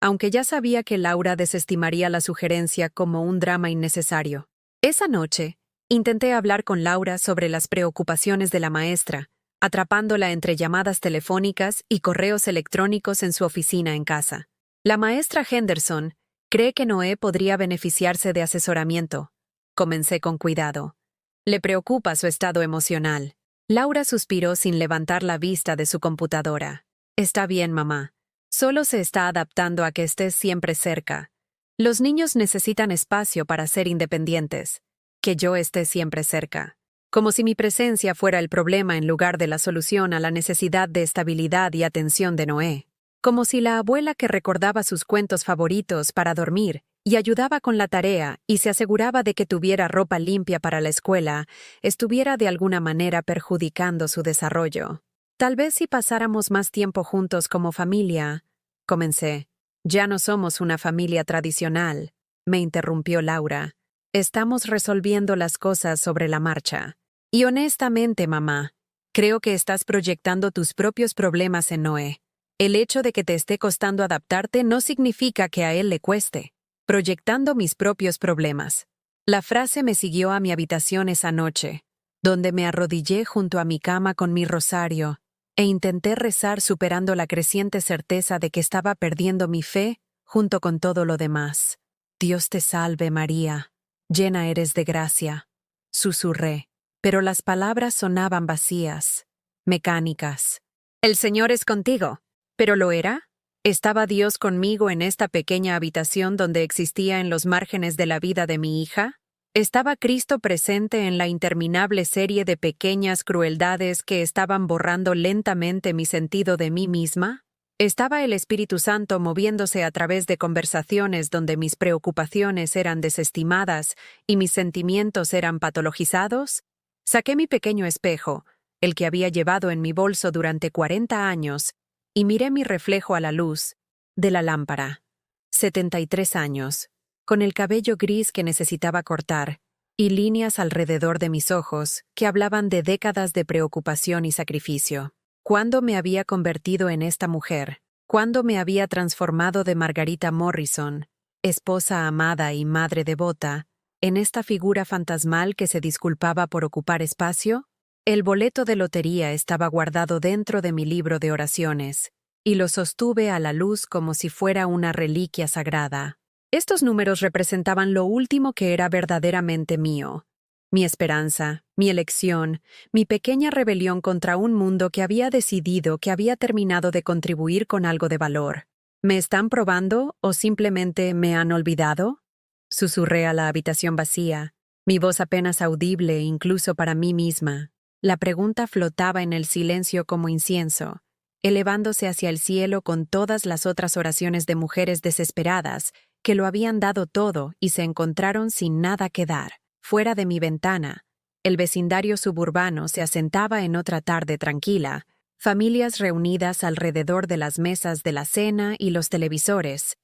aunque ya sabía que Laura desestimaría la sugerencia como un drama innecesario. Esa noche, intenté hablar con Laura sobre las preocupaciones de la maestra, atrapándola entre llamadas telefónicas y correos electrónicos en su oficina en casa. La maestra Henderson cree que Noé podría beneficiarse de asesoramiento. Comencé con cuidado. Le preocupa su estado emocional. Laura suspiró sin levantar la vista de su computadora. «Está bien, mamá. Solo se está adaptando a que estés siempre cerca. Los niños necesitan espacio para ser independientes. Que yo esté siempre cerca». Como si mi presencia fuera el problema en lugar de la solución a la necesidad de estabilidad y atención de Noé. Como si la abuela que recordaba sus cuentos favoritos para dormir y ayudaba con la tarea y se aseguraba de que tuviera ropa limpia para la escuela, estuviera de alguna manera perjudicando su desarrollo. «Tal vez si pasáramos más tiempo juntos como familia», comencé. «Ya no somos una familia tradicional», me interrumpió Laura. «Estamos resolviendo las cosas sobre la marcha. Y honestamente, mamá, creo que estás proyectando tus propios problemas en Noé. El hecho de que te esté costando adaptarte no significa que a él le cueste. proyectando mis propios problemas. La frase me siguió a mi habitación esa noche, donde me arrodillé junto a mi cama con mi rosario e intenté rezar superando la creciente certeza de que estaba perdiendo mi fe junto con todo lo demás. Dios te salve, María, llena eres de gracia, susurré, pero las palabras sonaban vacías, mecánicas. El Señor es contigo. ¿Pero lo era? ¿Estaba Dios conmigo en esta pequeña habitación donde existía en los márgenes de la vida de mi hija? ¿Estaba Cristo presente en la interminable serie de pequeñas crueldades que estaban borrando lentamente mi sentido de mí misma? ¿Estaba el Espíritu Santo moviéndose a través de conversaciones donde mis preocupaciones eran desestimadas y mis sentimientos eran patologizados? Saqué mi pequeño espejo, el que había llevado en mi bolso durante 40 años, y miré mi reflejo a la luz de la lámpara. 73 años, con el cabello gris que necesitaba cortar, y líneas alrededor de mis ojos que hablaban de décadas de preocupación y sacrificio. ¿Cuándo me había convertido en esta mujer? ¿Cuándo me había transformado de Margarita Morrison, esposa amada y madre devota, en esta figura fantasmal que se disculpaba por ocupar espacio? El boleto de lotería estaba guardado dentro de mi libro de oraciones, y lo sostuve a la luz como si fuera una reliquia sagrada. Estos números representaban lo último que era verdaderamente mío. Mi esperanza, mi elección, mi pequeña rebelión contra un mundo que había decidido que había terminado de contribuir con algo de valor. ¿Me están probando o simplemente me han olvidado? Susurré a la habitación vacía, mi voz apenas audible incluso para mí misma. La pregunta flotaba en el silencio como incienso, elevándose hacia el cielo con todas las otras oraciones de mujeres desesperadas que lo habían dado todo y se encontraron sin nada que dar. Fuera de mi ventana, el vecindario suburbano se asentaba en otra tarde tranquila, familias reunidas alrededor de las mesas de la cena y los televisores,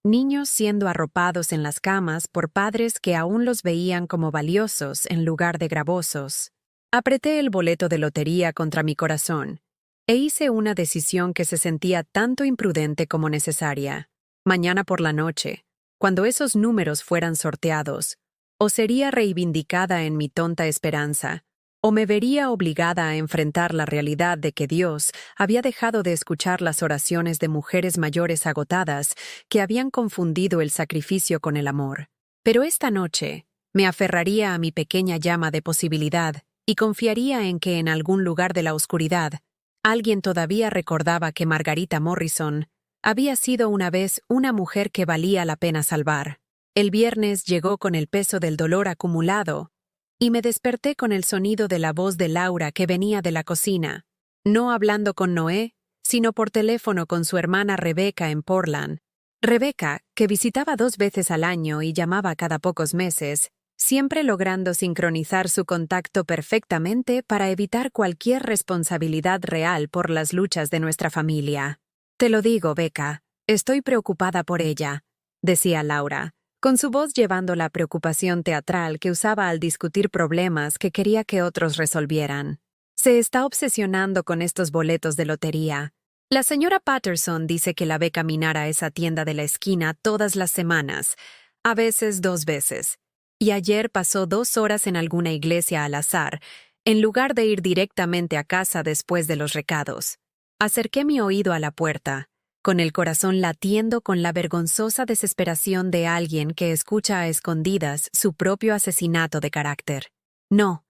niños siendo arropados en las camas por padres que aún los veían como valiosos en lugar de gravosos. Apreté el boleto de lotería contra mi corazón e hice una decisión que se sentía tanto imprudente como necesaria. Mañana por la noche, cuando esos números fueran sorteados, o sería reivindicada en mi tonta esperanza, o me vería obligada a enfrentar la realidad de que Dios había dejado de escuchar las oraciones de mujeres mayores agotadas que habían confundido el sacrificio con el amor. Pero esta noche me aferraría a mi pequeña llama de posibilidad y confiaría en que en algún lugar de la oscuridad alguien todavía recordaba que Margarita Morrison había sido una vez una mujer que valía la pena salvar. El viernes llegó con el peso del dolor acumulado y me desperté con el sonido de la voz de Laura que venía de la cocina, no hablando con Noé, sino por teléfono con su hermana Rebeca en Portland. Rebeca, que visitaba 2 veces al año y llamaba cada pocos meses, siempre logrando sincronizar su contacto perfectamente para evitar cualquier responsabilidad real por las luchas de nuestra familia. «Te lo digo, Beca, estoy preocupada por ella», decía Laura, con su voz llevando la preocupación teatral que usaba al discutir problemas que quería que otros resolvieran. «Se está obsesionando con estos boletos de lotería. La señora Patterson dice que la ve caminar a esa tienda de la esquina todas las semanas, a veces 2 veces. Y ayer pasó 2 horas en alguna iglesia al azar, en lugar de ir directamente a casa después de los recados. Acerqué mi oído a la puerta, con el corazón latiendo con la vergonzosa desesperación de alguien que escucha a escondidas su propio asesinato de carácter. No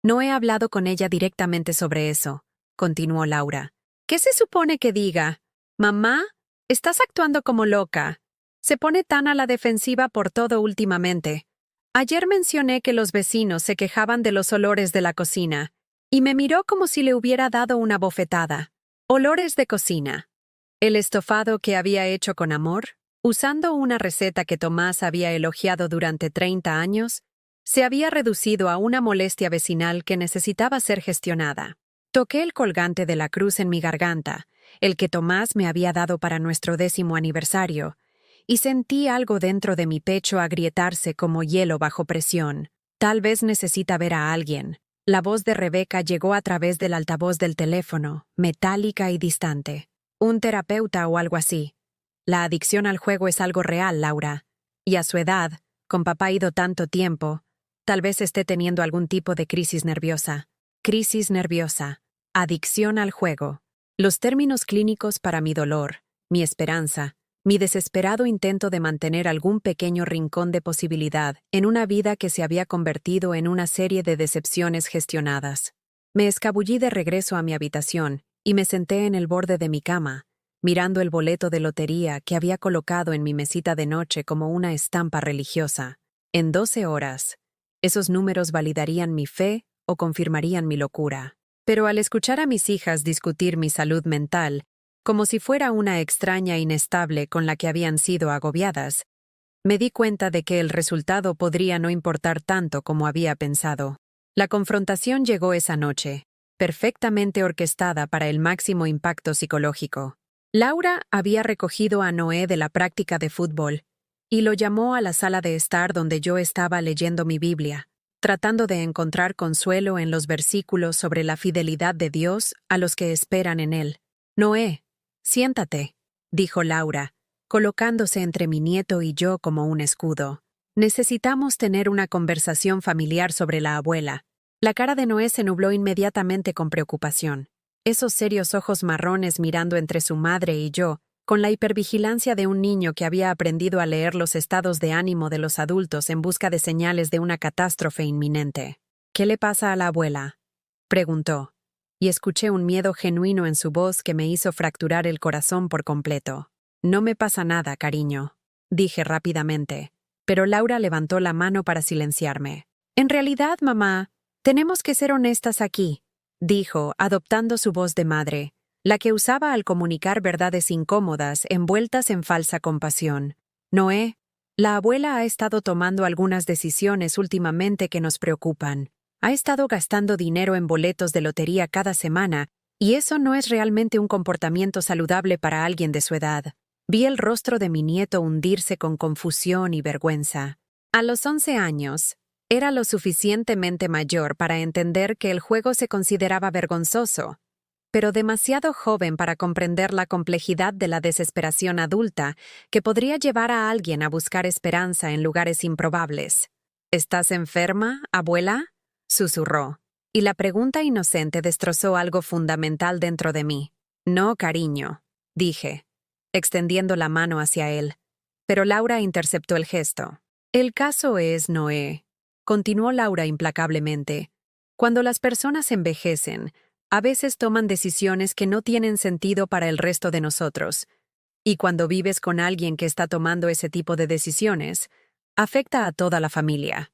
he hablado con ella directamente sobre eso», continuó Laura. «¿Qué se supone que diga? Mamá, estás actuando como loca. Se pone tan a la defensiva por todo últimamente. Ayer mencioné que los vecinos se quejaban de los olores de la cocina, y me miró como si le hubiera dado una bofetada. Olores de cocina. El estofado que había hecho con amor, usando una receta que Tomás había elogiado durante 30 años, se había reducido a una molestia vecinal que necesitaba ser gestionada. Toqué el colgante de la cruz en mi garganta, el que Tomás me había dado para nuestro 10º aniversario, y sentí algo dentro de mi pecho agrietarse como hielo bajo presión. Tal vez necesita ver a alguien. La voz de Rebeca llegó a través del altavoz del teléfono, metálica y distante. Un terapeuta o algo así. La adicción al juego es algo real, Laura. Y a su edad, con papá ido tanto tiempo, tal vez esté teniendo algún tipo de crisis nerviosa. Crisis nerviosa. Adicción al juego. Los términos clínicos para mi dolor, mi esperanza, mi desesperado intento de mantener algún pequeño rincón de posibilidad en una vida que se había convertido en una serie de decepciones gestionadas. Me escabullí de regreso a mi habitación y me senté en el borde de mi cama, mirando el boleto de lotería que había colocado en mi mesita de noche como una estampa religiosa. En 12 horas, esos números validarían mi fe o confirmarían mi locura. Pero al escuchar a mis hijas discutir mi salud mental, como si fuera una extraña inestable con la que habían sido agobiadas, me di cuenta de que el resultado podría no importar tanto como había pensado. La confrontación llegó esa noche, perfectamente orquestada para el máximo impacto psicológico. Laura había recogido a Noé de la práctica de fútbol y lo llamó a la sala de estar donde yo estaba leyendo mi Biblia, tratando de encontrar consuelo en los versículos sobre la fidelidad de Dios a los que esperan en Él. «Noé, siéntate», dijo Laura, colocándose entre mi nieto y yo como un escudo. «Necesitamos tener una conversación familiar sobre la abuela». La cara de Noé se nubló inmediatamente con preocupación. Esos serios ojos marrones mirando entre su madre y yo, con la hipervigilancia de un niño que había aprendido a leer los estados de ánimo de los adultos en busca de señales de una catástrofe inminente. «¿Qué le pasa a la abuela?», preguntó, y escuché un miedo genuino en su voz que me hizo fracturar el corazón por completo. «No me pasa nada, cariño», dije rápidamente, pero Laura levantó la mano para silenciarme. «En realidad, mamá, tenemos que ser honestas aquí», dijo, adoptando su voz de madre, la que usaba al comunicar verdades incómodas envueltas en falsa compasión. «Noé, la abuela ha estado tomando algunas decisiones últimamente que nos preocupan. Ha estado gastando dinero en boletos de lotería cada semana, y eso no es realmente un comportamiento saludable para alguien de su edad». Vi el rostro de mi nieto hundirse con confusión y vergüenza. A los 11 años, era lo suficientemente mayor para entender que el juego se consideraba vergonzoso, pero demasiado joven para comprender la complejidad de la desesperación adulta que podría llevar a alguien a buscar esperanza en lugares improbables. «¿Estás enferma, abuela?», susurró, y la pregunta inocente destrozó algo fundamental dentro de mí. «No, cariño», dije, extendiendo la mano hacia él, pero Laura interceptó el gesto. «El caso es, Noé», continuó Laura implacablemente, «cuando las personas envejecen, a veces toman decisiones que no tienen sentido para el resto de nosotros, y cuando vives con alguien que está tomando ese tipo de decisiones, afecta a toda la familia,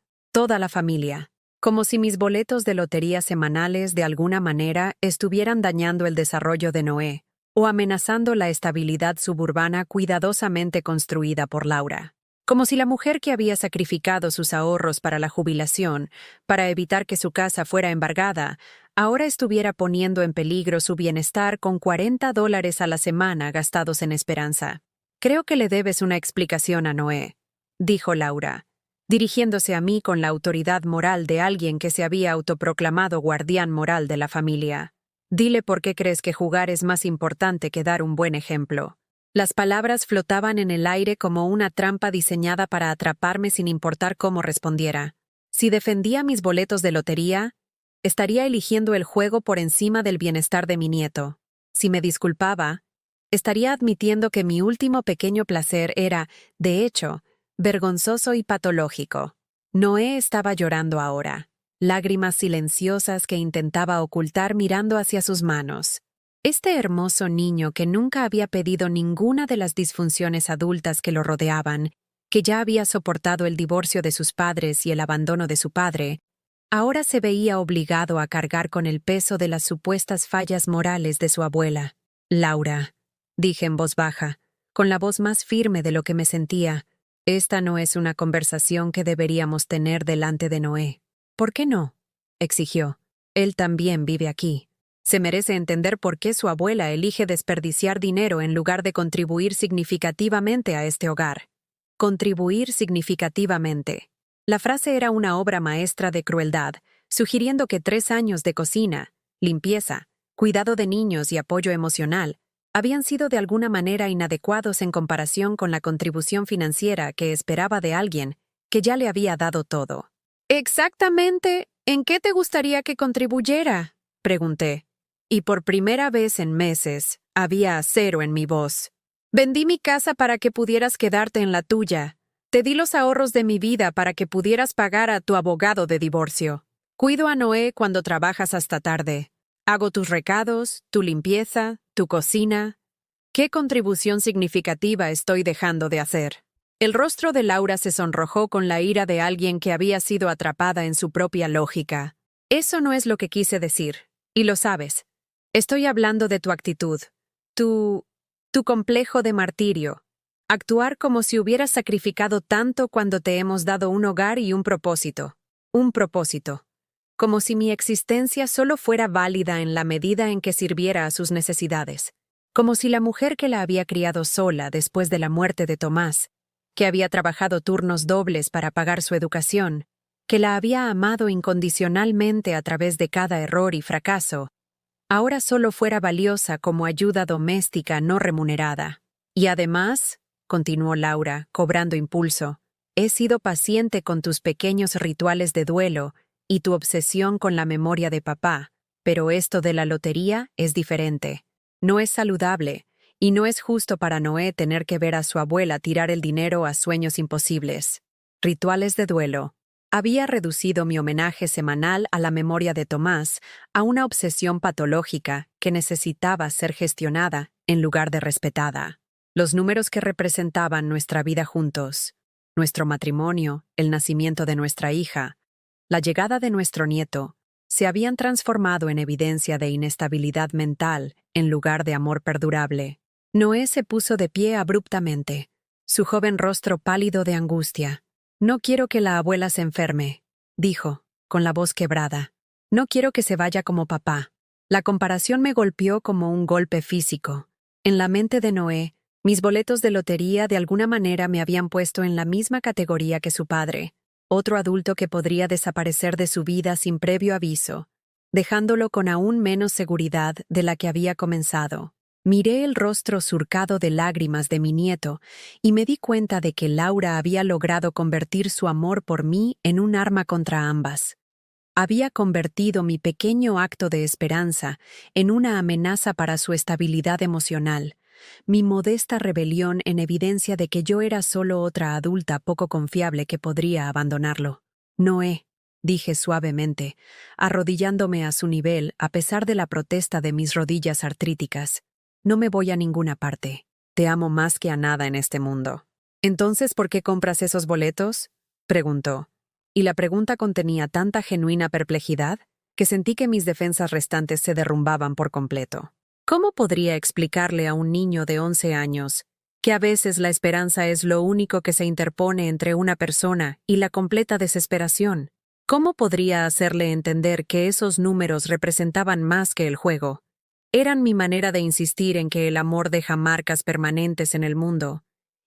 como si mis boletos de lotería semanales de alguna manera estuvieran dañando el desarrollo de Noé o amenazando la estabilidad suburbana cuidadosamente construida por Laura. Como si la mujer que había sacrificado sus ahorros para la jubilación, para evitar que su casa fuera embargada, ahora estuviera poniendo en peligro su bienestar con $40 a la semana gastados en esperanza. «Creo que le debes una explicación a Noé», dijo Laura, dirigiéndose a mí con la autoridad moral de alguien que se había autoproclamado guardián moral de la familia. «Dile por qué crees que jugar es más importante que dar un buen ejemplo». Las palabras flotaban en el aire como una trampa diseñada para atraparme sin importar cómo respondiera. Si defendía mis boletos de lotería, estaría eligiendo el juego por encima del bienestar de mi nieto. Si me disculpaba, estaría admitiendo que mi último pequeño placer era, de hecho, vergonzoso y patológico. Noé estaba llorando ahora, lágrimas silenciosas que intentaba ocultar mirando hacia sus manos. Este hermoso niño que nunca había pedido ninguna de las disfunciones adultas que lo rodeaban, que ya había soportado el divorcio de sus padres y el abandono de su padre, ahora se veía obligado a cargar con el peso de las supuestas fallas morales de su abuela. «Laura», dije en voz baja, con la voz más firme de lo que me sentía, «esta no es una conversación que deberíamos tener delante de Noé». «¿Por qué no?», exigió. «Él también vive aquí. Se merece entender por qué su abuela elige desperdiciar dinero en lugar de contribuir significativamente a este hogar». Contribuir significativamente. La frase era una obra maestra de crueldad, sugiriendo que 3 años de cocina, limpieza, cuidado de niños y apoyo emocional habían sido de alguna manera inadecuados en comparación con la contribución financiera que esperaba de alguien que ya le había dado todo. «Exactamente, ¿en qué te gustaría que contribuyera?», pregunté. Y por primera vez en meses, había acero en mi voz. «Vendí mi casa para que pudieras quedarte en la tuya. Te di los ahorros de mi vida para que pudieras pagar a tu abogado de divorcio. Cuido a Noé cuando trabajas hasta tarde. Hago tus recados, tu limpieza, tu cocina. ¿Qué contribución significativa estoy dejando de hacer?». El rostro de Laura se sonrojó con la ira de alguien que había sido atrapada en su propia lógica. «Eso no es lo que quise decir, y lo sabes. Estoy hablando de tu actitud, tu complejo de martirio. Actuar como si hubieras sacrificado tanto cuando te hemos dado un hogar y un propósito. Un propósito. Como si mi existencia solo fuera válida en la medida en que sirviera a sus necesidades. Como si la mujer que la había criado sola después de la muerte de Tomás, que había trabajado turnos dobles para pagar su educación, que la había amado incondicionalmente a través de cada error y fracaso, ahora solo fuera valiosa como ayuda doméstica no remunerada. Y además, continuó Laura, cobrando impulso, he sido paciente con tus pequeños rituales de duelo y tu obsesión con la memoria de papá, pero esto de la lotería es diferente. No es saludable, y no es justo para Noé tener que ver a su abuela tirar el dinero a sueños imposibles. Rituales de duelo. Había reducido mi homenaje semanal a la memoria de Tomás a una obsesión patológica que necesitaba ser gestionada en lugar de respetada. Los números que representaban nuestra vida juntos, nuestro matrimonio, el nacimiento de nuestra hija, la llegada de nuestro nieto, se habían transformado en evidencia de inestabilidad mental en lugar de amor perdurable. Noé se puso de pie abruptamente, su joven rostro pálido de angustia. «No quiero que la abuela se enferme», dijo, con la voz quebrada. «No quiero que se vaya como papá». La comparación me golpeó como un golpe físico. En la mente de Noé, mis boletos de lotería de alguna manera me habían puesto en la misma categoría que su padre, otro adulto que podría desaparecer de su vida sin previo aviso, dejándolo con aún menos seguridad de la que había comenzado. Miré el rostro surcado de lágrimas de mi nieto y me di cuenta de que Laura había logrado convertir su amor por mí en un arma contra ambas. Había convertido mi pequeño acto de esperanza en una amenaza para su estabilidad emocional, mi modesta rebelión en evidencia de que yo era solo otra adulta poco confiable que podría abandonarlo. «Noé», dije suavemente, arrodillándome a su nivel a pesar de la protesta de mis rodillas artríticas. «No me voy a ninguna parte. Te amo más que a nada en este mundo». «¿Entonces por qué compras esos boletos?», preguntó. Y la pregunta contenía tanta genuina perplejidad que sentí que mis defensas restantes se derrumbaban por completo. ¿Cómo podría explicarle a un niño de 11 años que a veces la esperanza es lo único que se interpone entre una persona y la completa desesperación? ¿Cómo podría hacerle entender que esos números representaban más que el juego? Eran mi manera de insistir en que el amor deja marcas permanentes en el mundo,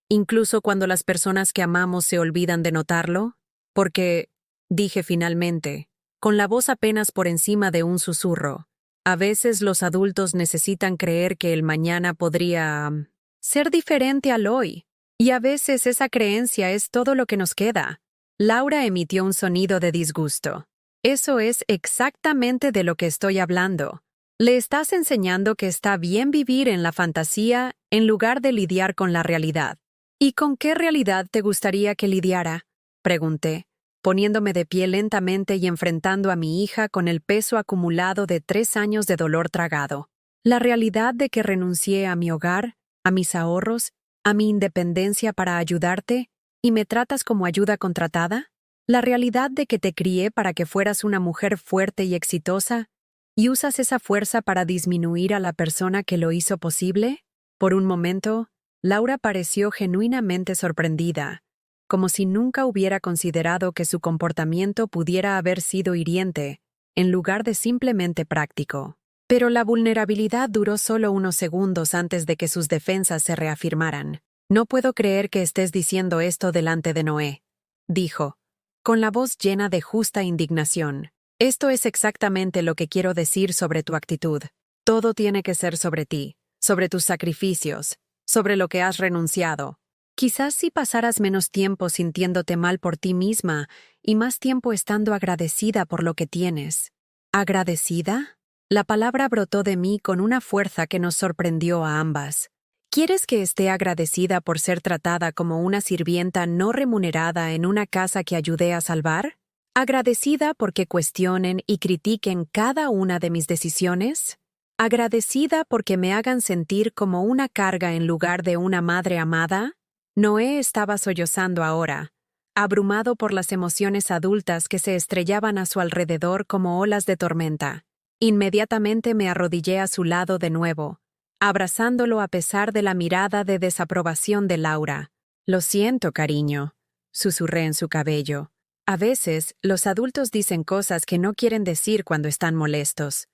incluso cuando las personas que amamos se olvidan de notarlo. Porque, dije finalmente, con la voz apenas por encima de un susurro, a veces los adultos necesitan creer que el mañana podría ser diferente al hoy, y a veces esa creencia es todo lo que nos queda. Laura emitió un sonido de disgusto. «Eso es exactamente de lo que estoy hablando. Le estás enseñando que está bien vivir en la fantasía en lugar de lidiar con la realidad». «¿Y con qué realidad te gustaría que lidiara?», pregunté, poniéndome de pie lentamente y enfrentando a mi hija con el peso acumulado de 3 años de dolor tragado. «¿La realidad de que renuncié a mi hogar, a mis ahorros, a mi independencia para ayudarte, y me tratas como ayuda contratada? ¿La realidad de que te crié para que fueras una mujer fuerte y exitosa, y usas esa fuerza para disminuir a la persona que lo hizo posible?» Por un momento, Laura pareció genuinamente sorprendida, como si nunca hubiera considerado que su comportamiento pudiera haber sido hiriente, en lugar de simplemente práctico. Pero la vulnerabilidad duró solo unos segundos antes de que sus defensas se reafirmaran. «No puedo creer que estés diciendo esto delante de Noé», dijo, con la voz llena de justa indignación. «Esto es exactamente lo que quiero decir sobre tu actitud. Todo tiene que ser sobre ti. sobre tus sacrificios, sobre lo que has renunciado. Quizás si pasaras menos tiempo sintiéndote mal por ti misma y más tiempo estando agradecida por lo que tienes. ¿Agradecida? La palabra brotó de mí con una fuerza que nos sorprendió a ambas. ¿Quieres que esté agradecida por ser tratada como una sirvienta no remunerada en una casa que ayudé a salvar? ¿Agradecida porque cuestionen y critiquen cada una de mis decisiones? ¿Agradecida porque me hagan sentir como una carga en lugar de una madre amada? Noé estaba sollozando ahora, abrumado por las emociones adultas que se estrellaban a su alrededor como olas de tormenta. Inmediatamente me arrodillé a su lado de nuevo, abrazándolo a pesar de la mirada de desaprobación de Laura. «Lo siento, cariño», susurré en su cabello. A veces, los adultos dicen cosas que no quieren decir cuando están molestos.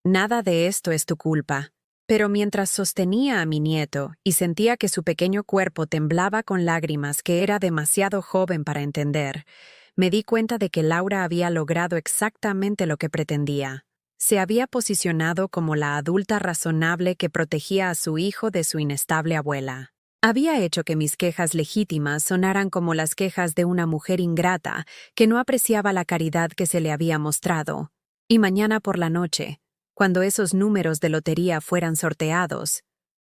Nada de esto es tu culpa. Pero mientras sostenía a mi nieto y sentía que su pequeño cuerpo temblaba con lágrimas que era demasiado joven para entender, me di cuenta de que Laura había logrado exactamente lo que pretendía. Se había posicionado como la adulta razonable que protegía a su hijo de su inestable abuela. Había hecho que mis quejas legítimas sonaran como las quejas de una mujer ingrata que no apreciaba la caridad que se le había mostrado. Y mañana por la noche, cuando esos números de lotería fueran sorteados,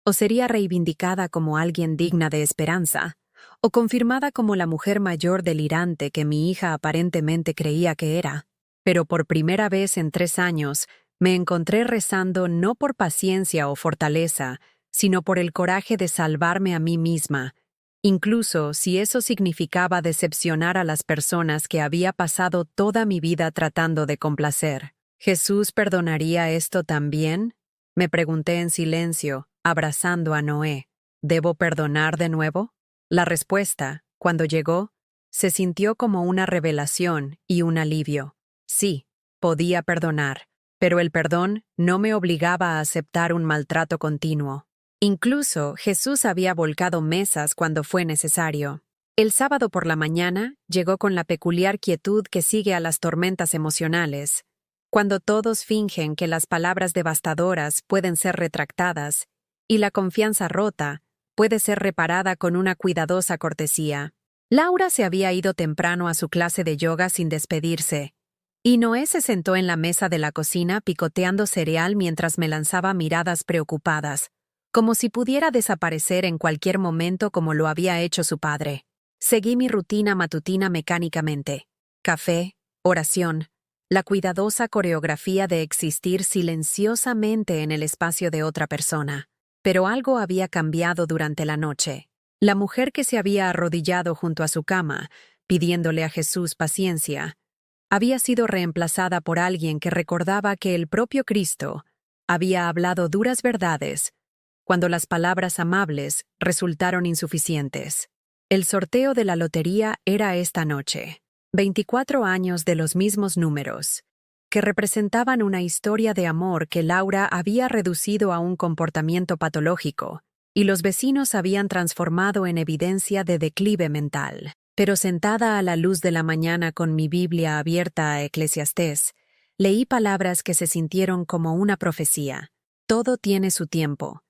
o sería reivindicada como alguien digna de esperanza, o confirmada como la mujer mayor delirante que mi hija aparentemente creía que era. Pero por primera vez en 3 años, me encontré rezando no por paciencia o fortaleza, sino por el coraje de salvarme a mí misma, incluso si eso significaba decepcionar a las personas que había pasado toda mi vida tratando de complacer. ¿Jesús perdonaría esto también? Me pregunté en silencio, abrazando a Noé. ¿Debo perdonar de nuevo? La respuesta, cuando llegó, se sintió como una revelación y un alivio. Sí, podía perdonar, pero el perdón no me obligaba a aceptar un maltrato continuo. Incluso Jesús había volcado mesas cuando fue necesario. El sábado por la mañana llegó con la peculiar quietud que sigue a las tormentas emocionales, cuando todos fingen que las palabras devastadoras pueden ser retractadas y la confianza rota puede ser reparada con una cuidadosa cortesía. Laura se había ido temprano a su clase de yoga sin despedirse, y Noé se sentó en la mesa de la cocina picoteando cereal mientras me lanzaba miradas preocupadas, como si pudiera desaparecer en cualquier momento como lo había hecho su padre. Seguí mi rutina matutina mecánicamente. Café, oración, la cuidadosa coreografía de existir silenciosamente en el espacio de otra persona. Pero algo había cambiado durante la noche. La mujer que se había arrodillado junto a su cama, pidiéndole a Jesús paciencia, había sido reemplazada por alguien que recordaba que el propio Cristo había hablado duras verdades cuando las palabras amables resultaron insuficientes. El sorteo de la lotería era esta noche. 24 años de los mismos números, que representaban una historia de amor que Laura había reducido a un comportamiento patológico, y los vecinos habían transformado en evidencia de declive mental. Pero sentada a la luz de la mañana con mi Biblia abierta a Eclesiastés, leí palabras que se sintieron como una profecía. Todo tiene su tiempo,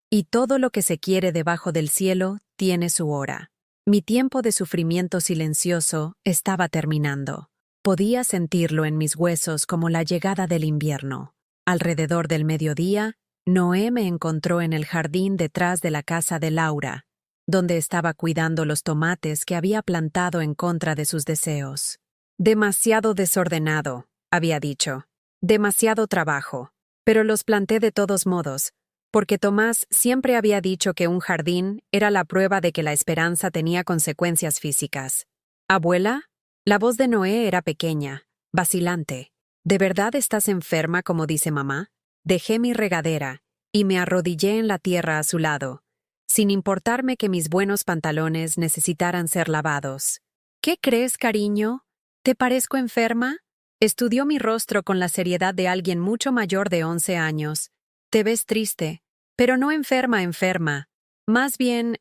y todo lo que se quiere debajo del cielo tiene su hora. Mi tiempo de sufrimiento silencioso estaba terminando. Podía sentirlo en mis huesos como la llegada del invierno. Alrededor del mediodía, Noé me encontró en el jardín detrás de la casa de Laura, donde estaba cuidando los tomates que había plantado en contra de sus deseos. Demasiado desordenado, había dicho. Demasiado trabajo. Pero los planté de todos modos, porque Tomás siempre había dicho que un jardín era la prueba de que la esperanza tenía consecuencias físicas. «Abuela», la voz de Noé era pequeña, vacilante. «¿De verdad estás enferma como dice mamá?» Dejé mi regadera y me arrodillé en la tierra a su lado, sin importarme que mis buenos pantalones necesitaran ser lavados. «¿Qué crees, cariño? ¿Te parezco enferma?» Estudió mi rostro con la seriedad de alguien mucho mayor de 11 años. «Te ves triste, pero no enferma, más bien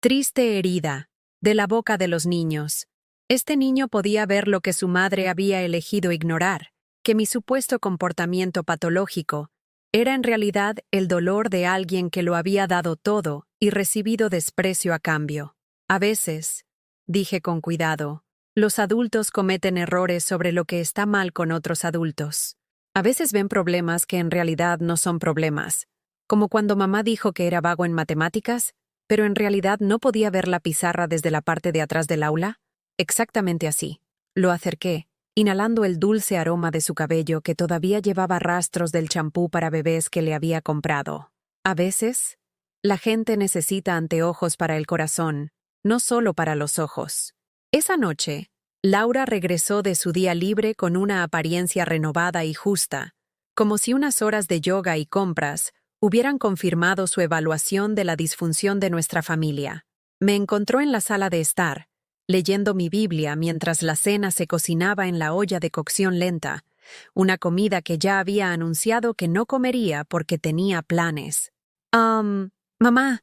triste herida, de la boca de los niños». Este niño podía ver lo que su madre había elegido ignorar, que mi supuesto comportamiento patológico Era en realidad el dolor de alguien que lo había dado todo y recibido desprecio a cambio. A veces, dije con cuidado, los adultos cometen errores sobre lo que está mal con otros adultos. A veces ven problemas que en realidad no son problemas, como cuando mamá dijo que era vago en matemáticas, pero en realidad no podía ver la pizarra desde la parte de atrás del aula. Exactamente así. Lo acerqué, inhalando el dulce aroma de su cabello que todavía llevaba rastros del champú para bebés que le había comprado. A veces, la gente necesita anteojos para el corazón, no solo para los ojos. Esa noche, Laura regresó de su día libre con una apariencia renovada y justa, como si unas horas de yoga y compras hubieran confirmado su evaluación de la disfunción de nuestra familia. Me encontró en la sala de estar, leyendo mi Biblia mientras la cena se cocinaba en la olla de cocción lenta, una comida que ya había anunciado que no comería porque tenía planes. Mamá,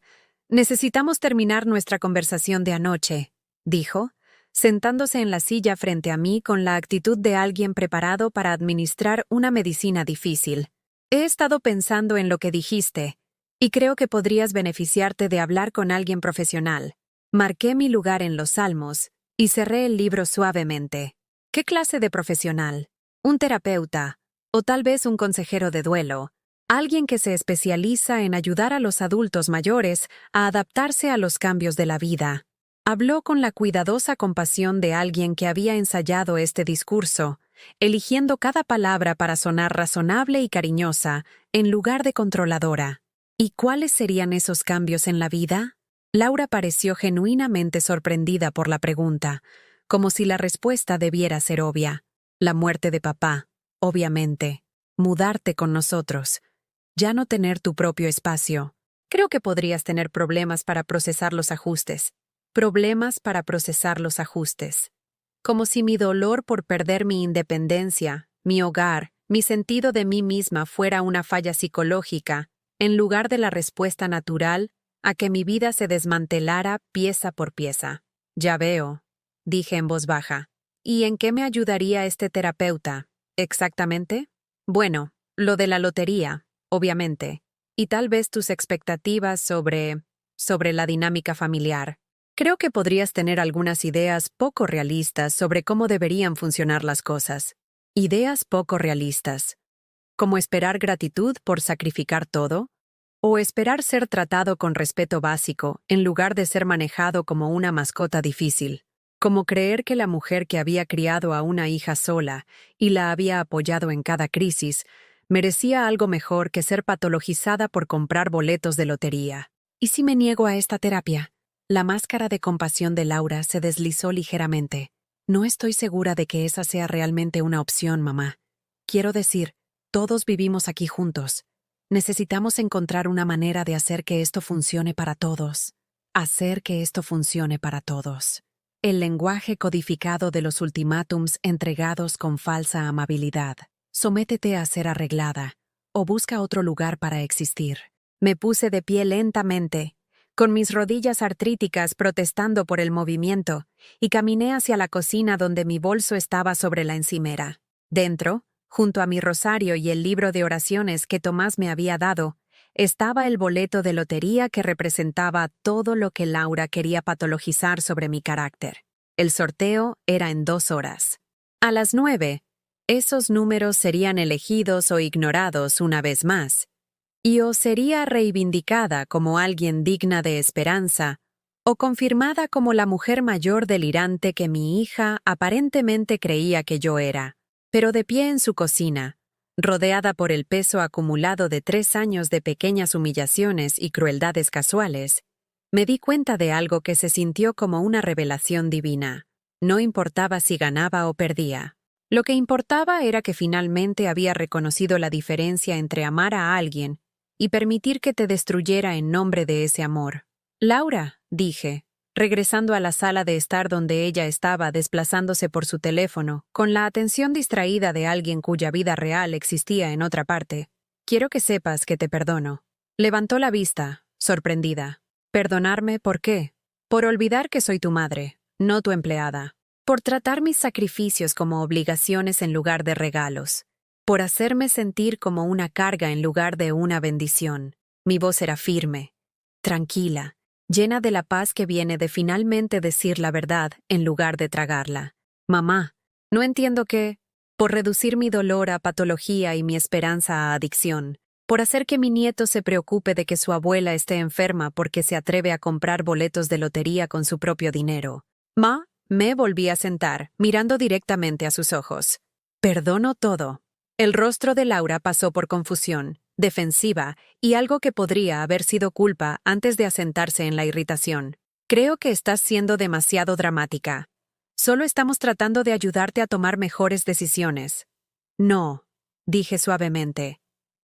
necesitamos terminar nuestra conversación de anoche, dijo, sentándose en la silla frente a mí con la actitud de alguien preparado para administrar una medicina difícil. He estado pensando en lo que dijiste, y creo que podrías beneficiarte de hablar con alguien profesional. Marqué mi lugar en los salmos y cerré el libro suavemente. ¿Qué clase de profesional? ¿Un terapeuta? ¿O tal vez un consejero de duelo? Alguien que se especializa en ayudar a los adultos mayores a adaptarse a los cambios de la vida. Habló con la cuidadosa compasión de alguien que había ensayado este discurso, eligiendo cada palabra para sonar razonable y cariñosa, en lugar de controladora. ¿Y cuáles serían esos cambios en la vida? Laura pareció genuinamente sorprendida por la pregunta, como si la respuesta debiera ser obvia. La muerte de papá, obviamente. Mudarte con nosotros. Ya no tener tu propio espacio. Creo que podrías tener problemas para procesar los ajustes. Problemas para procesar los ajustes. Como si mi dolor por perder mi independencia, mi hogar, mi sentido de mí misma fuera una falla psicológica, en lugar de la respuesta natural a que mi vida se desmantelara pieza por pieza. Ya veo, dije en voz baja. ¿Y en qué me ayudaría este terapeuta? ¿Exactamente? Bueno, lo de la lotería, obviamente, y tal vez tus expectativas sobre la dinámica familiar. Creo que podrías tener algunas ideas poco realistas sobre cómo deberían funcionar las cosas. Ideas poco realistas. ¿Como esperar gratitud por sacrificar todo? ¿O esperar ser tratado con respeto básico en lugar de ser manejado como una mascota difícil? Como creer que la mujer que había criado a una hija sola y la había apoyado en cada crisis merecía algo mejor que ser patologizada por comprar boletos de lotería. ¿Y si me niego a esta terapia? La máscara de compasión de Laura se deslizó ligeramente. No estoy segura de que esa sea realmente una opción, mamá. Quiero decir, todos vivimos aquí juntos. Necesitamos encontrar una manera de hacer que esto funcione para todos. Hacer que esto funcione para todos. El lenguaje codificado de los ultimátums entregados con falsa amabilidad. Sométete a ser arreglada, o busca otro lugar para existir. Me puse de pie lentamente, con mis rodillas artríticas protestando por el movimiento, y caminé hacia la cocina donde mi bolso estaba sobre la encimera. Dentro, junto a mi rosario y el libro de oraciones que Tomás me había dado, estaba el boleto de lotería que representaba todo lo que Laura quería patologizar sobre mi carácter. El sorteo era en 2 horas. A las 9, esos números serían elegidos o ignorados una vez más, y o sería reivindicada como alguien digna de esperanza, o confirmada como la mujer mayor delirante que mi hija aparentemente creía que yo era. Pero de pie en su cocina, rodeada por el peso acumulado de 3 años de pequeñas humillaciones y crueldades casuales, me di cuenta de algo que se sintió como una revelación divina. No importaba si ganaba o perdía. Lo que importaba era que finalmente había reconocido la diferencia entre amar a alguien y permitir que te destruyera en nombre de ese amor. Laura, dije, regresando a la sala de estar donde ella estaba desplazándose por su teléfono, con la atención distraída de alguien cuya vida real existía en otra parte. Quiero que sepas que te perdono. Levantó la vista, sorprendida. ¿Perdonarme por qué? Por olvidar que soy tu madre, no tu empleada. Por tratar mis sacrificios como obligaciones en lugar de regalos. por hacerme sentir como una carga en lugar de una bendición. Mi voz era firme, tranquila, llena de la paz que viene de finalmente decir la verdad en lugar de tragarla. Mamá, no entiendo qué, por reducir mi dolor a patología y mi esperanza a adicción, por hacer que mi nieto se preocupe de que su abuela esté enferma porque se atreve a comprar boletos de lotería con su propio dinero. Me volví a sentar, mirando directamente a sus ojos. Perdono todo. El rostro de Laura pasó por confusión, defensiva y algo que podría haber sido culpa antes de asentarse en la irritación. Creo que estás siendo demasiado dramática. Solo estamos tratando de ayudarte a tomar mejores decisiones. No, dije suavemente.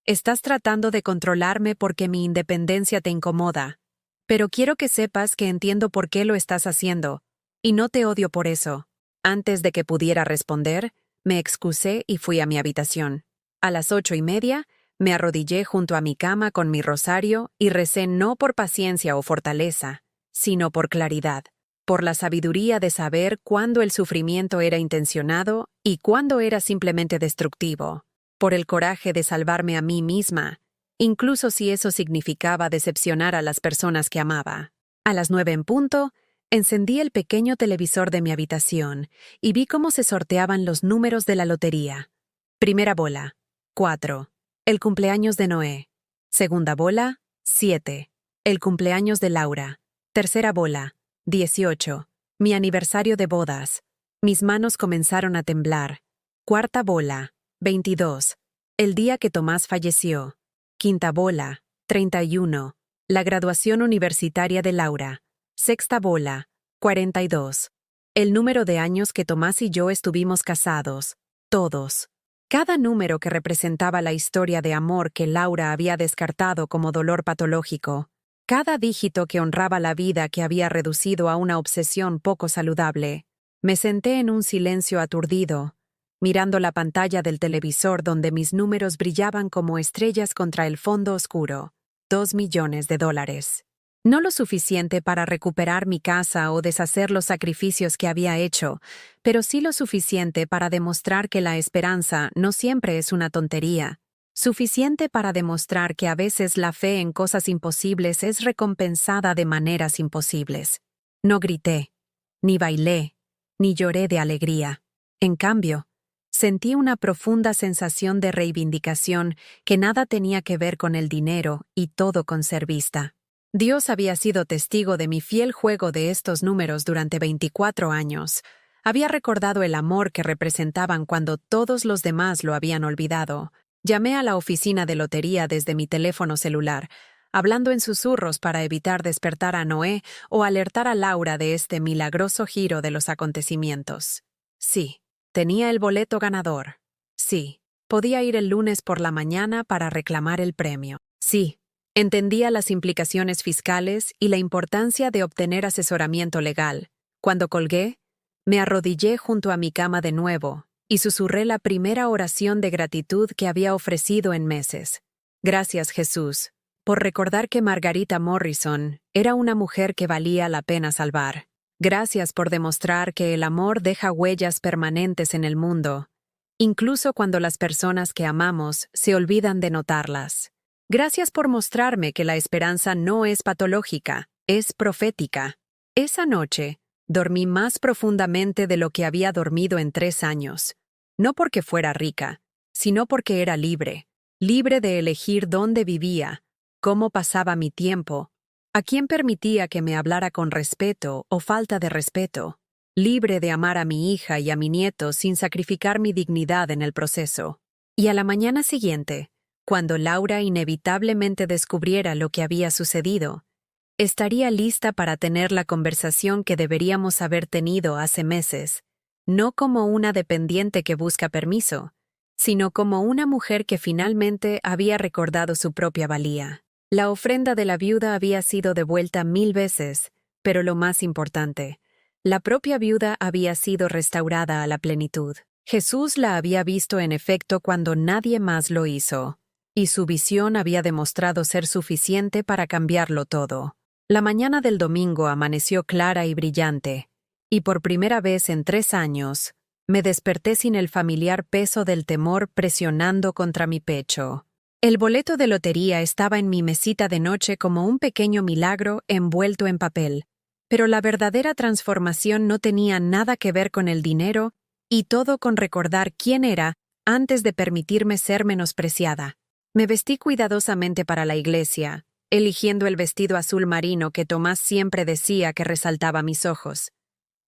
Estás tratando de controlarme porque mi independencia te incomoda. Pero quiero que sepas que entiendo por qué lo estás haciendo, y no te odio por eso. Antes de que pudiera responder, me excusé y fui a mi habitación. A las 8:30, me arrodillé junto a mi cama con mi rosario y recé no por paciencia o fortaleza, sino por claridad, por la sabiduría de saber cuándo el sufrimiento era intencionado y cuándo era simplemente destructivo, por el coraje de salvarme a mí misma, incluso si eso significaba decepcionar a las personas que amaba. A las 9 en punto, encendí el pequeño televisor de mi habitación y vi cómo se sorteaban los números de la lotería. Primera bola, 4. El cumpleaños de Noé. Segunda bola, 7. El cumpleaños de Laura. Tercera bola, 18. Mi aniversario de bodas. Mis manos comenzaron a temblar. Cuarta bola, 22. El día que Tomás falleció. Quinta bola, 31. La graduación universitaria de Laura. Sexta bola, 42. El número de años que Tomás y yo estuvimos casados. Todos. Cada número que representaba la historia de amor que Laura había descartado como dolor patológico. Cada dígito que honraba la vida que había reducido a una obsesión poco saludable. Me senté en un silencio aturdido, mirando la pantalla del televisor donde mis números brillaban como estrellas contra el fondo oscuro. $2 millones. No lo suficiente para recuperar mi casa o deshacer los sacrificios que había hecho, pero sí lo suficiente para demostrar que la esperanza no siempre es una tontería. Suficiente para demostrar que a veces la fe en cosas imposibles es recompensada de maneras imposibles. No grité, ni bailé, ni lloré de alegría. En cambio, sentí una profunda sensación de reivindicación que nada tenía que ver con el dinero y todo con ser vista. Dios había sido testigo de mi fiel juego de estos números durante 24 años. Había recordado el amor que representaban cuando todos los demás lo habían olvidado. Llamé a la oficina de lotería desde mi teléfono celular, hablando en susurros para evitar despertar a Noé o alertar a Laura de este milagroso giro de los acontecimientos. Sí, tenía el boleto ganador. Sí, podía ir el lunes por la mañana para reclamar el premio. Sí, entendía las implicaciones fiscales y la importancia de obtener asesoramiento legal. Cuando colgué, me arrodillé junto a mi cama de nuevo y susurré la primera oración de gratitud que había ofrecido en meses. Gracias, Jesús, por recordar que Margarita Morrison era una mujer que valía la pena salvar. Gracias por demostrar que el amor deja huellas permanentes en el mundo, incluso cuando las personas que amamos se olvidan de notarlas. Gracias por mostrarme que la esperanza no es patológica, es profética. Esa noche, dormí más profundamente de lo que había dormido en 3 años. No porque fuera rica, sino porque era libre. Libre de elegir dónde vivía, cómo pasaba mi tiempo, a quién permitía que me hablara con respeto o falta de respeto. Libre de amar a mi hija y a mi nieto sin sacrificar mi dignidad en el proceso. Y a la mañana siguiente, cuando Laura inevitablemente descubriera lo que había sucedido, estaría lista para tener la conversación que deberíamos haber tenido hace meses, no como una dependiente que busca permiso, sino como una mujer que finalmente había recordado su propia valía. La ofrenda de la viuda había sido devuelta 1000 veces, pero lo más importante, la propia viuda había sido restaurada a la plenitud. Jesús la había visto en efecto cuando nadie más lo hizo, y su visión había demostrado ser suficiente para cambiarlo todo. La mañana del domingo amaneció clara y brillante, y por primera vez en 3 años, Me desperté sin el familiar peso del temor presionando contra mi pecho. El boleto de lotería estaba en mi mesita de noche como un pequeño milagro envuelto en papel, pero la verdadera transformación no tenía nada que ver con el dinero y todo con recordar quién era antes de permitirme ser menospreciada. Me vestí cuidadosamente para la iglesia, eligiendo el vestido azul marino que Tomás siempre decía que resaltaba mis ojos,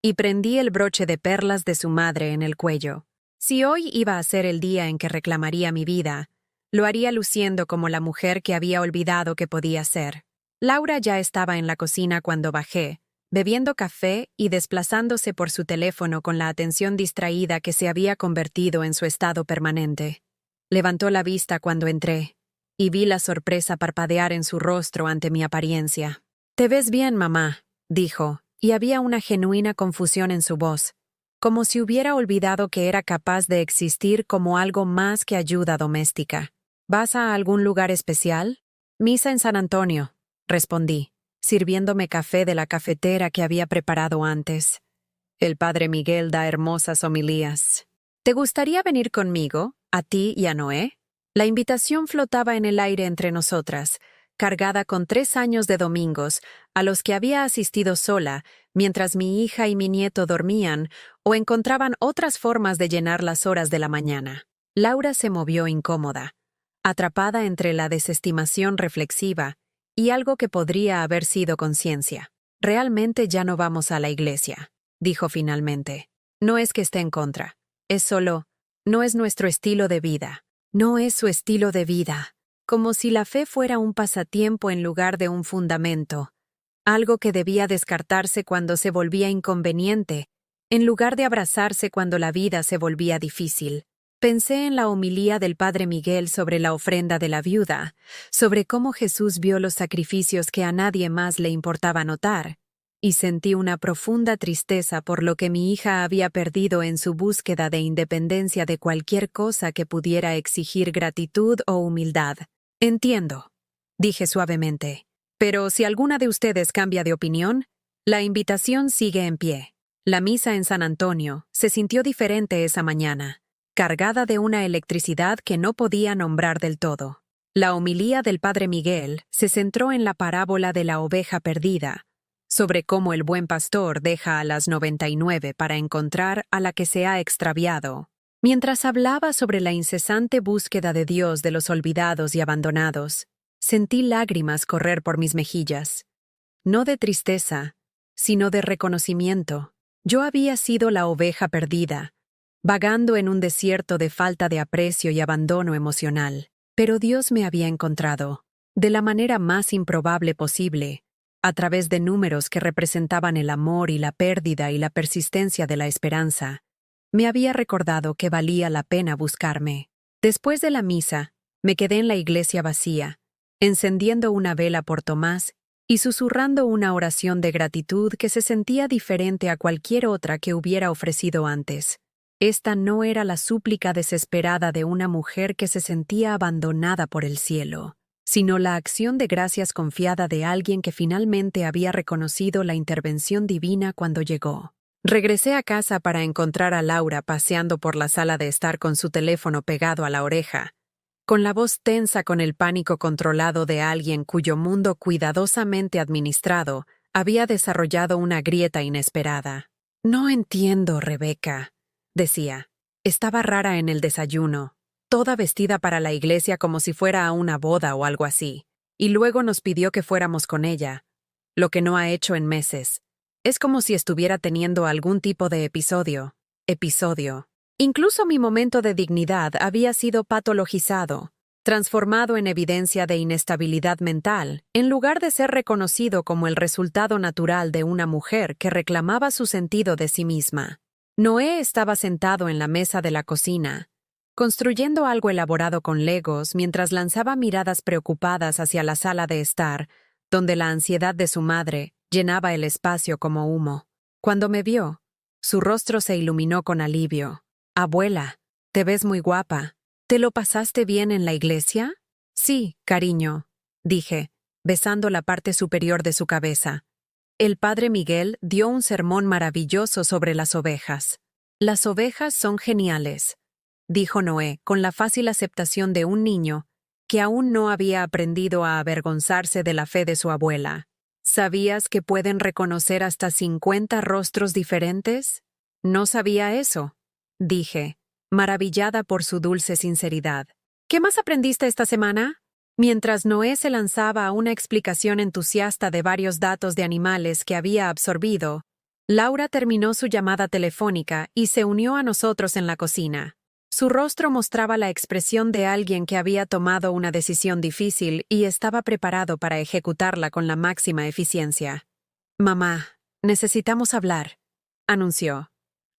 y prendí el broche de perlas de su madre en el cuello. Si hoy iba a ser el día en que reclamaría mi vida, lo haría luciendo como la mujer que había olvidado que podía ser. Laura ya estaba en la cocina cuando bajé, bebiendo café y desplazándose por su teléfono con la atención distraída que se había convertido en su estado permanente. Levantó la vista cuando entré, y vi la sorpresa parpadear en su rostro ante mi apariencia. «Te ves bien, mamá», dijo, y había una genuina confusión en su voz, como si hubiera olvidado que era capaz de existir como algo más que ayuda doméstica. «¿Vas a algún lugar especial?» «Misa en San Antonio», respondí, sirviéndome café de la cafetera que había preparado antes. «El padre Miguel da hermosas homilías. ¿Te gustaría venir conmigo, a ti y a Noé?» La invitación flotaba en el aire entre nosotras, cargada con 3 años de domingos, a los que había asistido sola, mientras mi hija y mi nieto dormían o encontraban otras formas de llenar las horas de la mañana. Laura se movió incómoda, atrapada entre la desestimación reflexiva y algo que podría haber sido conciencia. «Realmente ya no vamos a la iglesia», dijo finalmente. «No es que esté en contra, es solo, no es nuestro estilo de vida». No es su estilo de vida, como si la fe fuera un pasatiempo en lugar de un fundamento, algo que debía descartarse cuando se volvía inconveniente, en lugar de abrazarse cuando la vida se volvía difícil. Pensé en la homilía del padre Miguel sobre la ofrenda de la viuda, sobre cómo Jesús vio los sacrificios que a nadie más le importaba notar, y sentí una profunda tristeza por lo que mi hija había perdido en su búsqueda de independencia de cualquier cosa que pudiera exigir gratitud o humildad. «Entiendo», dije suavemente, «pero si alguna de ustedes cambia de opinión, la invitación sigue en pie». La misa en San Antonio se sintió diferente esa mañana, cargada de una electricidad que no podía nombrar del todo. La homilía del padre Miguel se centró en la parábola de la oveja perdida, sobre cómo el buen pastor deja a las 99 para encontrar a la que se ha extraviado. Mientras hablaba sobre la incesante búsqueda de Dios de los olvidados y abandonados, sentí lágrimas correr por mis mejillas. No de tristeza, sino de reconocimiento. Yo había sido la oveja perdida, vagando en un desierto de falta de aprecio y abandono emocional. Pero Dios me había encontrado, de la manera más improbable posible, a través de números que representaban el amor y la pérdida y la persistencia de la esperanza. Me había recordado que valía la pena buscarme. Después de la misa, me quedé en la iglesia vacía, encendiendo una vela por Tomás y susurrando una oración de gratitud que se sentía diferente a cualquier otra que hubiera ofrecido antes. Esta no era la súplica desesperada de una mujer que se sentía abandonada por el cielo, sino la acción de gracias confiada de alguien que finalmente había reconocido la intervención divina cuando llegó. Regresé a casa para encontrar a Laura paseando por la sala de estar con su teléfono pegado a la oreja, con la voz tensa con el pánico controlado de alguien cuyo mundo cuidadosamente administrado había desarrollado una grieta inesperada. «No entiendo, Rebeca», decía. Estaba rara en el desayuno, toda vestida para la iglesia como si fuera a una boda o algo así, y luego nos pidió que fuéramos con ella, lo que no ha hecho en meses. Es como si estuviera teniendo algún tipo de episodio. Incluso mi momento de dignidad había sido patologizado, transformado en evidencia de inestabilidad mental, en lugar de ser reconocido como el resultado natural de una mujer que reclamaba su sentido de sí misma. Noé estaba sentado en la mesa de la cocina, construyendo algo elaborado con legos mientras lanzaba miradas preocupadas hacia la sala de estar, donde la ansiedad de su madre llenaba el espacio como humo. Cuando me vio, su rostro se iluminó con alivio. «Abuela, te ves muy guapa. ¿Te lo pasaste bien en la iglesia?» «Sí, cariño», dije, besando la parte superior de su cabeza. El padre Miguel dio un sermón maravilloso sobre las ovejas. Las ovejas son geniales, dijo Noé, con la fácil aceptación de un niño que aún no había aprendido a avergonzarse de la fe de su abuela. ¿Sabías que pueden reconocer hasta 50 rostros diferentes? No sabía eso, dije, maravillada por su dulce sinceridad. ¿Qué más aprendiste esta semana? Mientras Noé se lanzaba a una explicación entusiasta de varios datos de animales que había absorbido, Laura terminó su llamada telefónica y se unió a nosotros en la cocina. Su rostro mostraba la expresión de alguien que había tomado una decisión difícil y estaba preparado para ejecutarla con la máxima eficiencia. «Mamá, necesitamos hablar», anunció.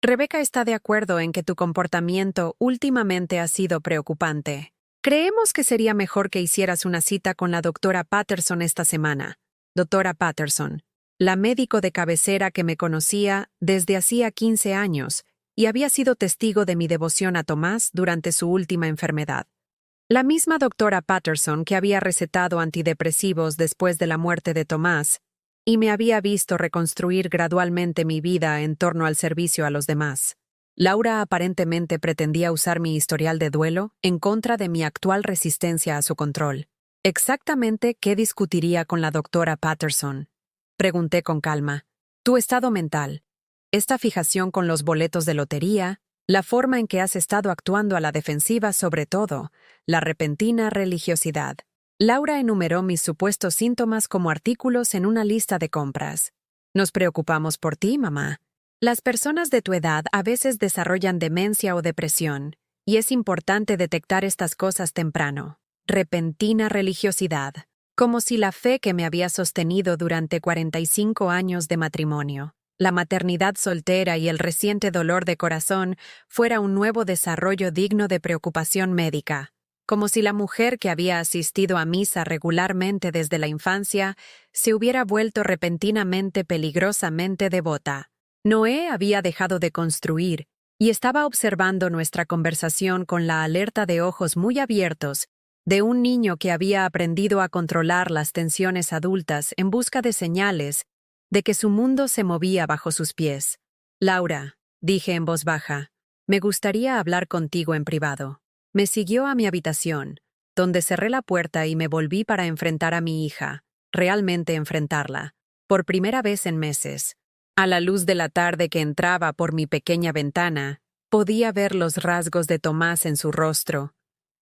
«Rebeca está de acuerdo en que tu comportamiento últimamente ha sido preocupante. Creemos que sería mejor que hicieras una cita con la doctora Patterson esta semana». Doctora Patterson, la médico de cabecera que me conocía desde hacía 15 años y había sido testigo de mi devoción a Tomás durante su última enfermedad. La misma doctora Patterson que había recetado antidepresivos después de la muerte de Tomás y me había visto reconstruir gradualmente mi vida en torno al servicio a los demás. Laura aparentemente pretendía usar mi historial de duelo en contra de mi actual resistencia a su control. ¿Exactamente qué discutiría con la doctora Patterson? Pregunté con calma. Tu estado mental, esta fijación con los boletos de lotería, la forma en que has estado actuando a la defensiva, sobre todo, la repentina religiosidad. Laura enumeró mis supuestos síntomas como artículos en una lista de compras. Nos preocupamos por ti, mamá. Las personas de tu edad a veces desarrollan demencia o depresión, y es importante detectar estas cosas temprano. Repentina religiosidad, como si la fe que me había sostenido durante 45 años de matrimonio, la maternidad soltera y el reciente dolor de corazón fuera un nuevo desarrollo digno de preocupación médica, como si la mujer que había asistido a misa regularmente desde la infancia se hubiera vuelto repentinamente peligrosamente devota. Noé había dejado de construir y estaba observando nuestra conversación con la alerta de ojos muy abiertos de un niño que había aprendido a controlar las tensiones adultas en busca de señales de que su mundo se movía bajo sus pies. «Laura», dije en voz baja, «me gustaría hablar contigo en privado». Me siguió a mi habitación, donde cerré la puerta y me volví para enfrentar a mi hija, realmente enfrentarla, por primera vez en meses. A la luz de la tarde que entraba por mi pequeña ventana, podía ver los rasgos de Tomás en su rostro,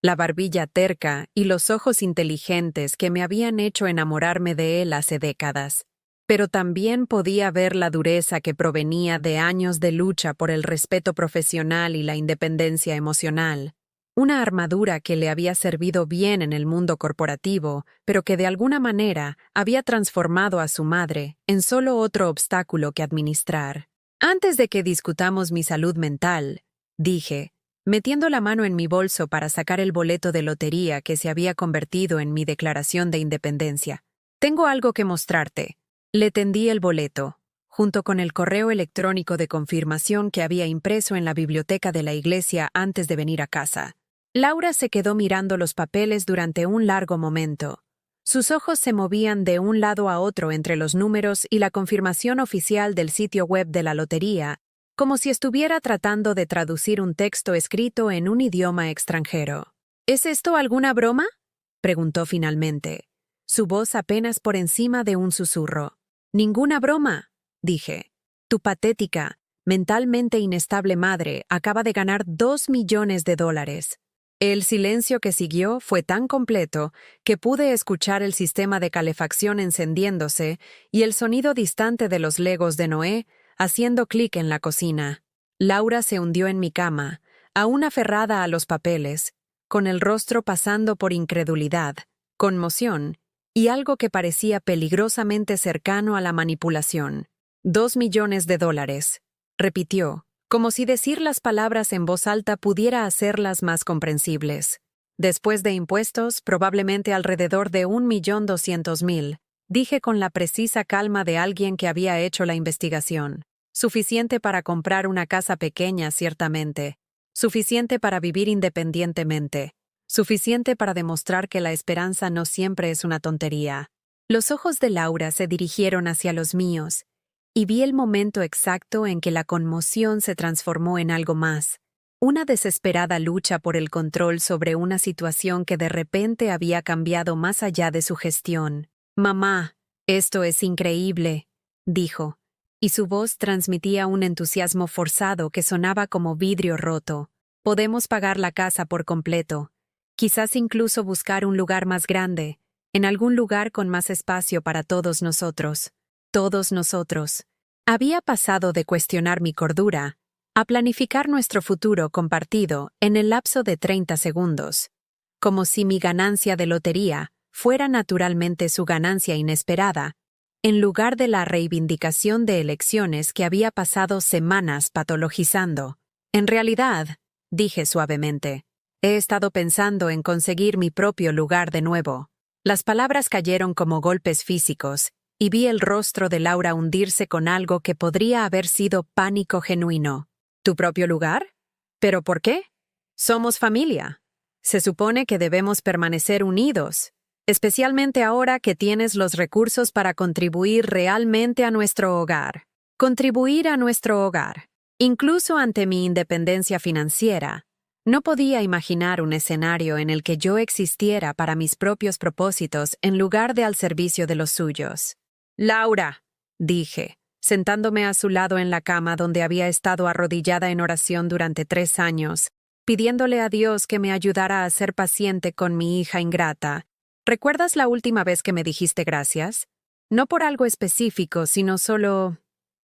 la barbilla terca y los ojos inteligentes que me habían hecho enamorarme de él hace décadas. Pero también podía ver la dureza que provenía de años de lucha por el respeto profesional y la independencia emocional. Una armadura que le había servido bien en el mundo corporativo, pero que de alguna manera había transformado a su madre en solo otro obstáculo que administrar. «Antes de que discutamos mi salud mental», dije, metiendo la mano en mi bolso para sacar el boleto de lotería que se había convertido en mi declaración de independencia, «tengo algo que mostrarte». Le tendí el boleto, junto con el correo electrónico de confirmación que había impreso en la biblioteca de la iglesia antes de venir a casa. Laura se quedó mirando los papeles durante un largo momento. Sus ojos se movían de un lado a otro entre los números y la confirmación oficial del sitio web de la lotería, como si estuviera tratando de traducir un texto escrito en un idioma extranjero. «¿Es esto alguna broma?», preguntó finalmente, su voz apenas por encima de un susurro. «Ninguna broma», dije. «Tu patética, mentalmente inestable madre acaba de ganar $2 millones. El silencio que siguió fue tan completo que pude escuchar el sistema de calefacción encendiéndose y el sonido distante de los legos de Noé haciendo clic en la cocina. Laura se hundió en mi cama, aún aferrada a los papeles, con el rostro pasando por incredulidad, conmoción y algo que parecía peligrosamente cercano a la manipulación. $2 millones, repitió, como si decir las palabras en voz alta pudiera hacerlas más comprensibles. Después de impuestos, probablemente alrededor de 1.200.000, dije con la precisa calma de alguien que había hecho la investigación. Suficiente para comprar una casa pequeña, ciertamente. Suficiente para vivir independientemente. Suficiente para demostrar que la esperanza no siempre es una tontería. Los ojos de Laura se dirigieron hacia los míos, y vi el momento exacto en que la conmoción se transformó en algo más. Una desesperada lucha por el control sobre una situación que de repente había cambiado más allá de su gestión. «Mamá, esto es increíble», dijo, y su voz transmitía un entusiasmo forzado que sonaba como vidrio roto. «Podemos pagar la casa por completo. Quizás incluso buscar un lugar más grande, en algún lugar con más espacio para todos nosotros. Todos nosotros». Había pasado de cuestionar mi cordura a planificar nuestro futuro compartido en el lapso de 30 segundos, como si mi ganancia de lotería fuera naturalmente su ganancia inesperada, en lugar de la reivindicación de elecciones que había pasado semanas patologizando. «En realidad», dije suavemente, «he estado pensando en conseguir mi propio lugar de nuevo». Las palabras cayeron como golpes físicos, y vi el rostro de Laura hundirse con algo que podría haber sido pánico genuino. «¿Tu propio lugar? ¿Pero por qué? Somos familia. Se supone que debemos permanecer unidos, especialmente ahora que tienes los recursos para contribuir realmente a nuestro hogar. Contribuir a nuestro hogar. Incluso ante mi independencia financiera, no podía imaginar un escenario en el que yo existiera para mis propios propósitos en lugar de al servicio de los suyos». «Laura», dije, sentándome a su lado en la cama donde había estado arrodillada en oración durante 3 años, pidiéndole a Dios que me ayudara a ser paciente con mi hija ingrata. «¿Recuerdas la última vez que me dijiste gracias? No por algo específico, sino solo...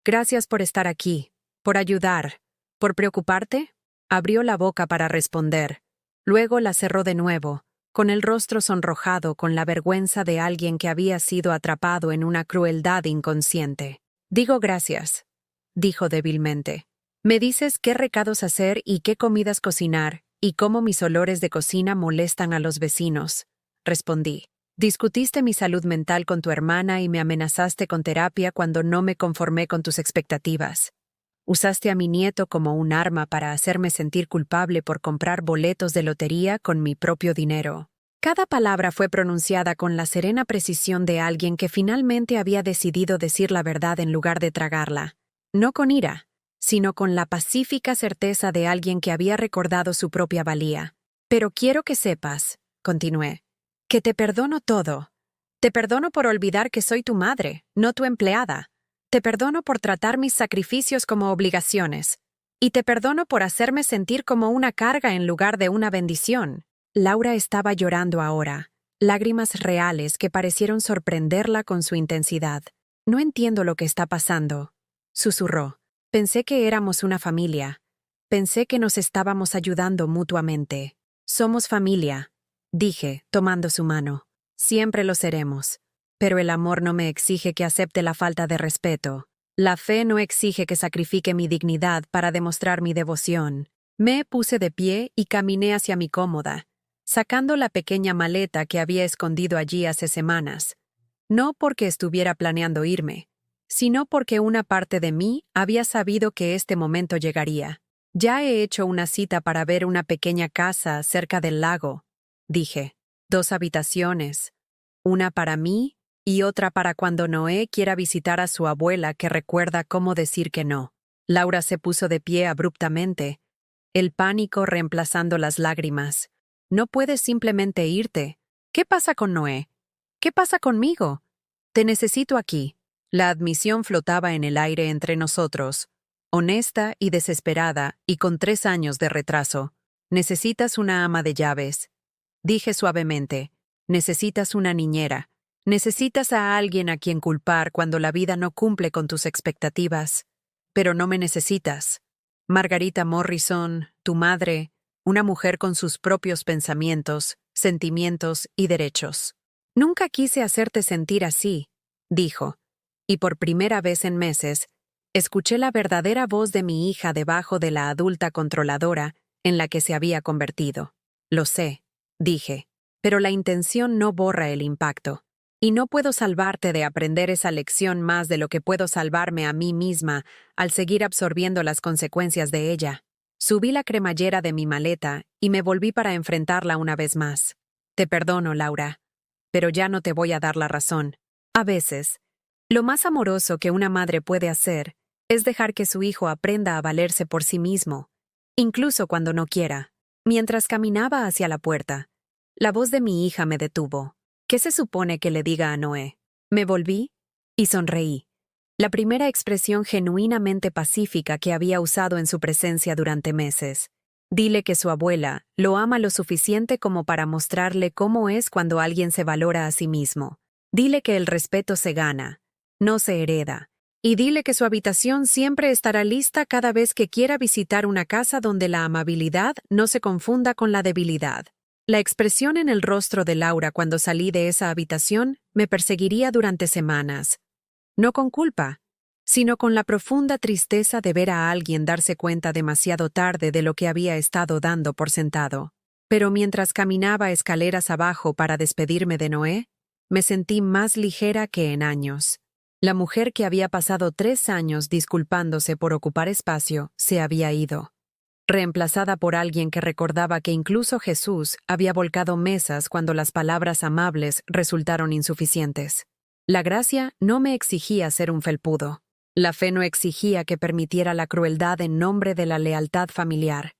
Gracias por estar aquí, por ayudar, por preocuparte». Abrió la boca para responder. Luego la cerró de nuevo, con el rostro sonrojado con la vergüenza de alguien que había sido atrapado en una crueldad inconsciente. «Digo gracias», dijo débilmente. «Me dices qué recados hacer y qué comidas cocinar, y cómo mis olores de cocina molestan a los vecinos», respondí. «Discutiste mi salud mental con tu hermana y me amenazaste con terapia cuando no me conformé con tus expectativas. Usaste a mi nieto como un arma para hacerme sentir culpable por comprar boletos de lotería con mi propio dinero». Cada palabra fue pronunciada con la serena precisión de alguien que finalmente había decidido decir la verdad en lugar de tragarla. No con ira, sino con la pacífica certeza de alguien que había recordado su propia valía. «Pero quiero que sepas», continué, «que te perdono todo. Te perdono por olvidar que soy tu madre, no tu empleada. Te perdono por tratar mis sacrificios como obligaciones. Y te perdono por hacerme sentir como una carga en lugar de una bendición». Laura estaba llorando ahora, lágrimas reales que parecieron sorprenderla con su intensidad. «No entiendo lo que está pasando», susurró. «Pensé que éramos una familia. Pensé que nos estábamos ayudando mutuamente». «Somos familia», dije, tomando su mano. «Siempre lo seremos. Pero el amor no me exige que acepte la falta de respeto. La fe no exige que sacrifique mi dignidad para demostrar mi devoción». Me puse de pie y caminé hacia mi cómoda, sacando la pequeña maleta que había escondido allí hace semanas. No porque estuviera planeando irme, sino porque una parte de mí había sabido que este momento llegaría. «Ya he hecho una cita para ver una pequeña casa cerca del lago», dije. «2 habitaciones, una para mí y otra para cuando Noé quiera visitar a su abuela que recuerda cómo decir que no». Laura se puso de pie abruptamente, el pánico reemplazando las lágrimas. «No puedes simplemente irte. ¿Qué pasa con Noé? ¿Qué pasa conmigo? Te necesito aquí». La admisión flotaba en el aire entre nosotros, honesta y desesperada, y con 3 años de retraso. «Necesitas una ama de llaves», dije suavemente. «Necesitas una niñera. Necesitas a alguien a quien culpar cuando la vida no cumple con tus expectativas. Pero no me necesitas. Margarita Morrison, tu madre, una mujer con sus propios pensamientos, sentimientos y derechos». «Nunca quise hacerte sentir así», dijo, y por primera vez en meses, escuché la verdadera voz de mi hija debajo de la adulta controladora en la que se había convertido. «Lo sé», dije, «pero la intención no borra el impacto. Y no puedo salvarte de aprender esa lección más de lo que puedo salvarme a mí misma al seguir absorbiendo las consecuencias de ella». Subí la cremallera de mi maleta y me volví para enfrentarla una vez más. «Te perdono, Laura, pero ya no te voy a dar la razón. A veces, Lo más amoroso que una madre puede hacer es dejar que su hijo aprenda a valerse por sí mismo, incluso cuando no quiera. Mientras caminaba hacia la puerta, la voz de mi hija me detuvo. ¿Qué se supone que le diga a Noé? Me volví y sonreí. La primera expresión genuinamente pacífica que había usado en su presencia durante meses. Dile que su abuela lo ama lo suficiente como para mostrarle cómo es cuando alguien se valora a sí mismo. Dile que el respeto se gana, no se hereda. Y dile que su habitación siempre estará lista cada vez que quiera visitar una casa donde la amabilidad no se confunda con la debilidad. La expresión en el rostro de Laura cuando salí de esa habitación me perseguiría durante semanas. No con culpa, sino con la profunda tristeza de ver a alguien darse cuenta demasiado tarde de lo que había estado dando por sentado. Pero mientras caminaba escaleras abajo para despedirme de Noé, me sentí más ligera que en años. La mujer que había pasado 3 años disculpándose por ocupar espacio se había ido, reemplazada por alguien que recordaba que incluso Jesús había volcado mesas cuando las palabras amables resultaron insuficientes. La gracia no me exigía ser un felpudo. La fe no exigía que permitiera la crueldad en nombre de la lealtad familiar.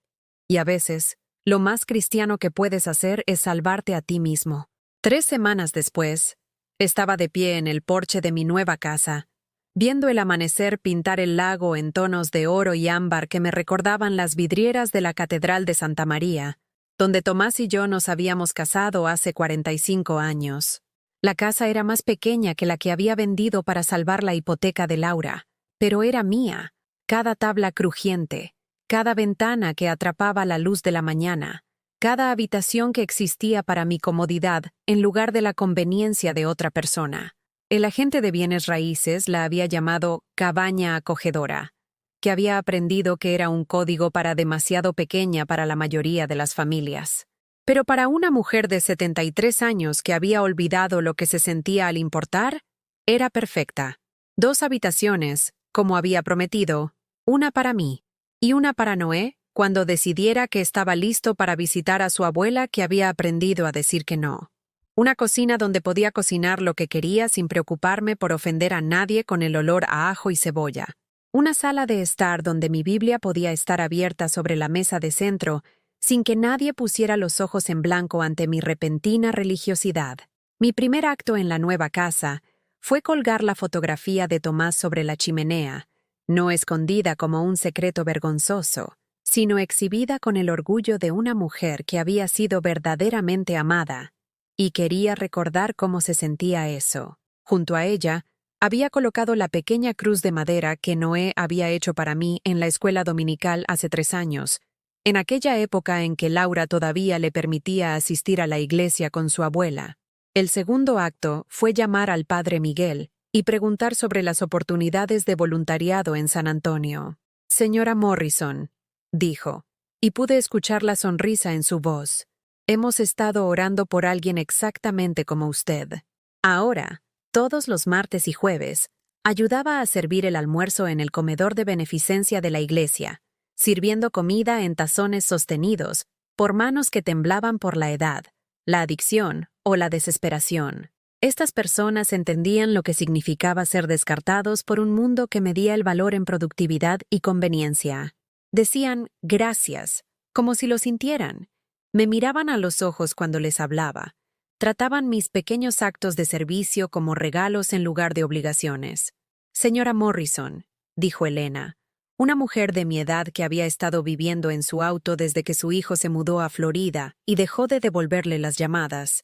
Y a veces, lo más cristiano que puedes hacer es salvarte a ti mismo. 3 semanas después, estaba de pie en el porche de mi nueva casa, viendo el amanecer pintar el lago en tonos de oro y ámbar que me recordaban las vidrieras de la Catedral de Santa María, donde Tomás y yo nos habíamos casado hace 45 años. La casa era más pequeña que la que había vendido para salvar la hipoteca de Laura, pero era mía. Cada tabla crujiente, cada ventana que atrapaba la luz de la mañana, cada habitación que existía para mi comodidad en lugar de la conveniencia de otra persona. El agente de bienes raíces la había llamado cabaña acogedora, que había aprendido que era un código para demasiado pequeña para la mayoría de las familias. Pero para una mujer de 73 años que había olvidado lo que se sentía al importar, era perfecta. 2 habitaciones, como había prometido, una para mí y una para Noé, cuando decidiera que estaba listo para visitar a su abuela que había aprendido a decir que no. Una cocina donde podía cocinar lo que quería sin preocuparme por ofender a nadie con el olor a ajo y cebolla. Una sala de estar donde mi Biblia podía estar abierta sobre la mesa de centro sin que nadie pusiera los ojos en blanco ante mi repentina religiosidad. Mi primer acto en la nueva casa fue colgar la fotografía de Tomás sobre la chimenea, no escondida como un secreto vergonzoso, sino exhibida con el orgullo de una mujer que había sido verdaderamente amada, y quería recordar cómo se sentía eso. Junto a ella, había colocado la pequeña cruz de madera que Noé había hecho para mí en la escuela dominical hace 3 años, en aquella época en que Laura todavía le permitía asistir a la iglesia con su abuela. El segundo acto fue llamar al padre Miguel y preguntar sobre las oportunidades de voluntariado en San Antonio. «Señora Morrison», dijo, y pude escuchar la sonrisa en su voz. «Hemos estado orando por alguien exactamente como usted». Ahora, todos los martes y jueves, ayudaba a servir el almuerzo en el comedor de beneficencia de la iglesia, sirviendo comida en tazones sostenidos por manos que temblaban por la edad, la adicción o la desesperación. Estas personas entendían lo que significaba ser descartados por un mundo que medía el valor en productividad y conveniencia. Decían «gracias», como si lo sintieran. Me miraban a los ojos cuando les hablaba. Trataban mis pequeños actos de servicio como regalos en lugar de obligaciones. «Señora Morrison», dijo Elena, una mujer de mi edad que había estado viviendo en su auto desde que su hijo se mudó a Florida y dejó de devolverle las llamadas.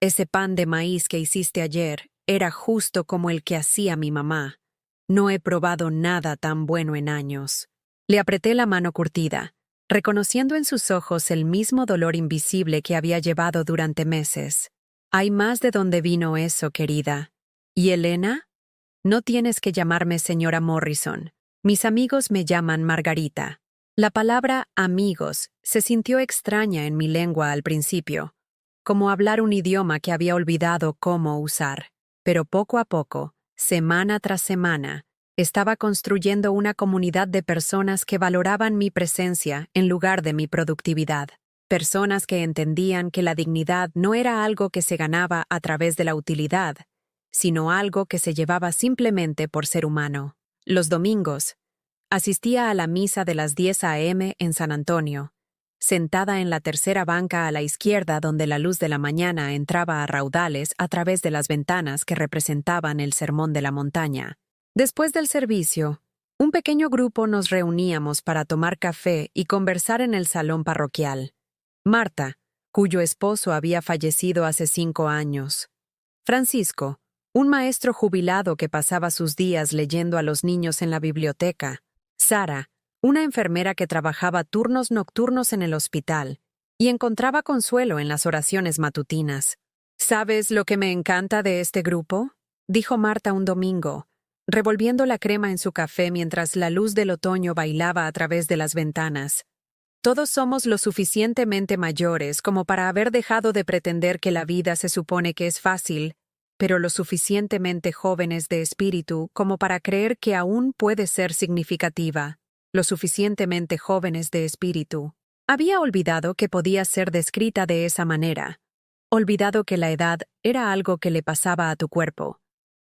«Ese pan de maíz que hiciste ayer era justo como el que hacía mi mamá. No he probado nada tan bueno en años». Le apreté la mano curtida, reconociendo en sus ojos el mismo dolor invisible que había llevado durante meses. «Hay más de dónde vino eso, querida». «¿Y Elena?» «No tienes que llamarme señora Morrison. Mis amigos me llaman Margarita». La palabra amigos se sintió extraña en mi lengua al principio, como hablar un idioma que había olvidado cómo usar. Pero poco a poco, semana tras semana, estaba construyendo una comunidad de personas que valoraban mi presencia en lugar de mi productividad. Personas que entendían que la dignidad no era algo que se ganaba a través de la utilidad, sino algo que se llevaba simplemente por ser humano. Los domingos, asistía a la misa de las 10 a.m. en San Antonio, sentada en la tercera banca a la izquierda donde la luz de la mañana entraba a raudales a través de las ventanas que representaban el sermón de la montaña. Después del servicio, un pequeño grupo nos reuníamos para tomar café y conversar en el salón parroquial. Marta, cuyo esposo había fallecido hace 5 años. Francisco, un maestro jubilado que pasaba sus días leyendo a los niños en la biblioteca. Sara, una enfermera que trabajaba turnos nocturnos en el hospital y encontraba consuelo en las oraciones matutinas. ¿Sabes lo que me encanta de este grupo?, dijo Marta un domingo, revolviendo la crema en su café mientras la luz del otoño bailaba a través de las ventanas. Todos somos lo suficientemente mayores como para haber dejado de pretender que la vida se supone que es fácil, pero lo suficientemente jóvenes de espíritu como para creer que aún puede ser significativa. Lo suficientemente jóvenes de espíritu. Había olvidado que podía ser descrita de esa manera. Olvidado que la edad era algo que le pasaba a tu cuerpo,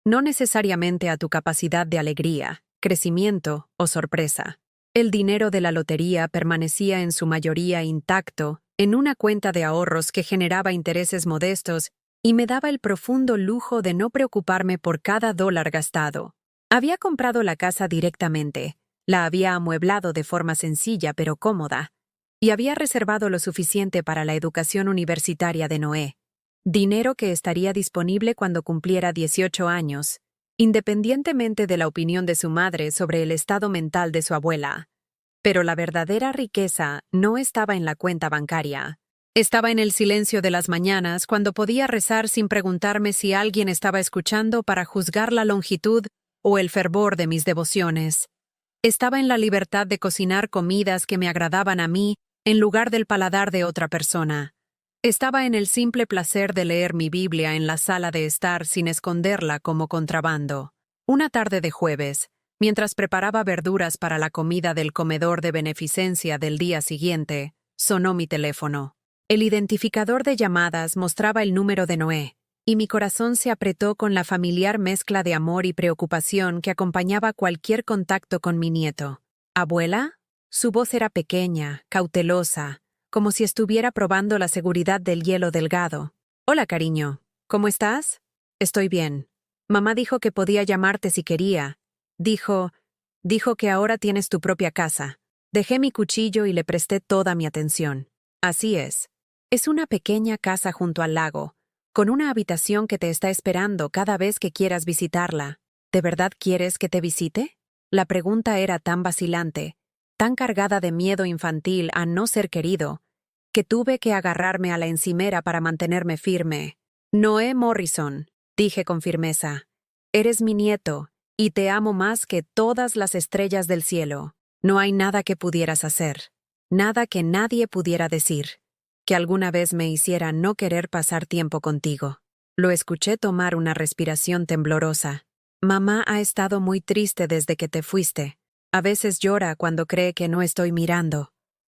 no necesariamente a tu capacidad de alegría, crecimiento o sorpresa. El dinero de la lotería permanecía en su mayoría intacto en una cuenta de ahorros que generaba intereses modestos y me daba el profundo lujo de no preocuparme por cada dólar gastado. Había comprado la casa directamente, la había amueblado de forma sencilla pero cómoda, y había reservado lo suficiente para la educación universitaria de Noé, dinero que estaría disponible cuando cumpliera 18 años, independientemente de la opinión de su madre sobre el estado mental de su abuela. Pero la verdadera riqueza no estaba en la cuenta bancaria. Estaba en el silencio de las mañanas cuando podía rezar sin preguntarme si alguien estaba escuchando para juzgar la longitud o el fervor de mis devociones. Estaba en la libertad de cocinar comidas que me agradaban a mí en lugar del paladar de otra persona. Estaba en el simple placer de leer mi Biblia en la sala de estar sin esconderla como contrabando. Una tarde de jueves, mientras preparaba verduras para la comida del comedor de beneficencia del día siguiente, sonó mi teléfono. El identificador de llamadas mostraba el número de Noé, y mi corazón se apretó con la familiar mezcla de amor y preocupación que acompañaba cualquier contacto con mi nieto. ¿Abuela? Su voz era pequeña, cautelosa, como si estuviera probando la seguridad del hielo delgado. Hola, cariño. ¿Cómo estás? Estoy bien. Mamá dijo que podía llamarte si quería. Dijo que ahora tienes tu propia casa. Dejé mi cuchillo y le presté toda mi atención. Así es. Es una pequeña casa junto al lago, con una habitación que te está esperando cada vez que quieras visitarla. ¿De verdad quieres que te visite? La pregunta era tan vacilante, tan cargada de miedo infantil a no ser querido, que tuve que agarrarme a la encimera para mantenerme firme. Noé Morrison, dije con firmeza, eres mi nieto, y te amo más que todas las estrellas del cielo. No hay nada que pudieras hacer, nada que nadie pudiera decir, que alguna vez me hiciera no querer pasar tiempo contigo. Lo escuché tomar una respiración temblorosa. Mamá ha estado muy triste desde que te fuiste. A veces llora cuando cree que no estoy mirando.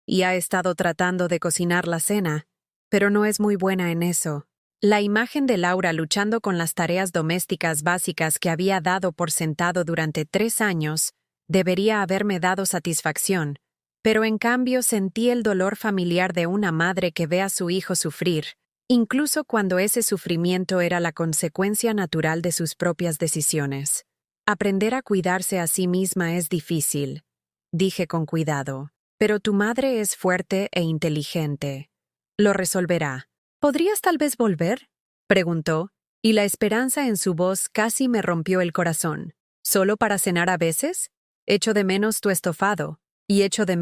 Y ha estado tratando de cocinar la cena, pero no es muy buena en eso. La imagen de Laura luchando con las tareas domésticas básicas que había dado por sentado durante 3 años debería haberme dado satisfacción, pero en cambio sentí el dolor familiar de una madre que ve a su hijo sufrir, incluso cuando ese sufrimiento era la consecuencia natural de sus propias decisiones. Aprender a cuidarse a sí misma es difícil, dije con cuidado, pero tu madre es fuerte e inteligente. Lo resolverá. ¿Podrías tal vez volver?, preguntó, y la esperanza en su voz casi me rompió el corazón. ¿Solo para cenar a veces? Echo de menos tu estofado. Y echo de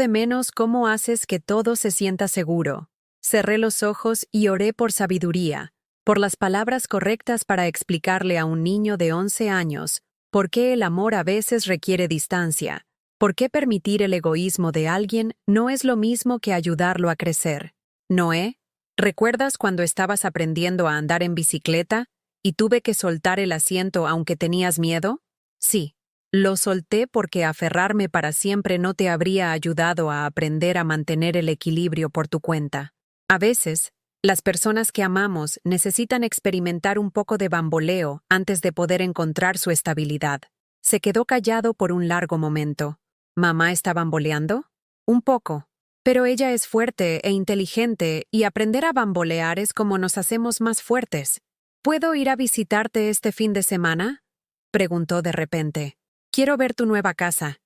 menos cómo haces que todo se sienta seguro. Cerré los ojos y oré por sabiduría, por las palabras correctas para explicarle a un niño de 11 años por qué el amor a veces requiere distancia, por qué permitir el egoísmo de alguien no es lo mismo que ayudarlo a crecer. Noé, ¿recuerdas cuando estabas aprendiendo a andar en bicicleta y tuve que soltar el asiento aunque tenías miedo? Sí. Lo solté porque aferrarme para siempre no te habría ayudado a aprender a mantener el equilibrio por tu cuenta. A veces, Las personas que amamos necesitan experimentar un poco de bamboleo antes de poder encontrar su estabilidad. Se quedó callado por un largo momento. ¿Mamá está bamboleando? Un poco. Pero ella es fuerte e inteligente y aprender a bambolear es como nos hacemos más fuertes. ¿Puedo ir a visitarte este fin de semana?, preguntó de repente. Quiero ver tu nueva casa.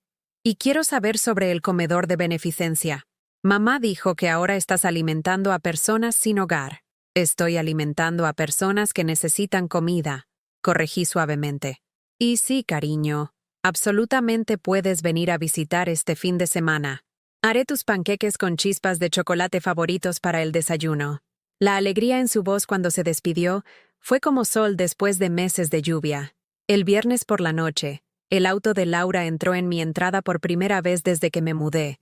Y quiero saber sobre el comedor de beneficencia. Mamá dijo que ahora estás alimentando a personas sin hogar. Estoy alimentando a personas que necesitan comida, corregí suavemente. Y sí, cariño, absolutamente puedes venir a visitar este fin de semana. Haré tus panqueques con chispas de chocolate favoritos para el desayuno. La alegría en su voz cuando se despidió fue como sol después de meses de lluvia. El viernes por la noche, el auto de Laura entró en mi entrada por primera vez desde que me mudé.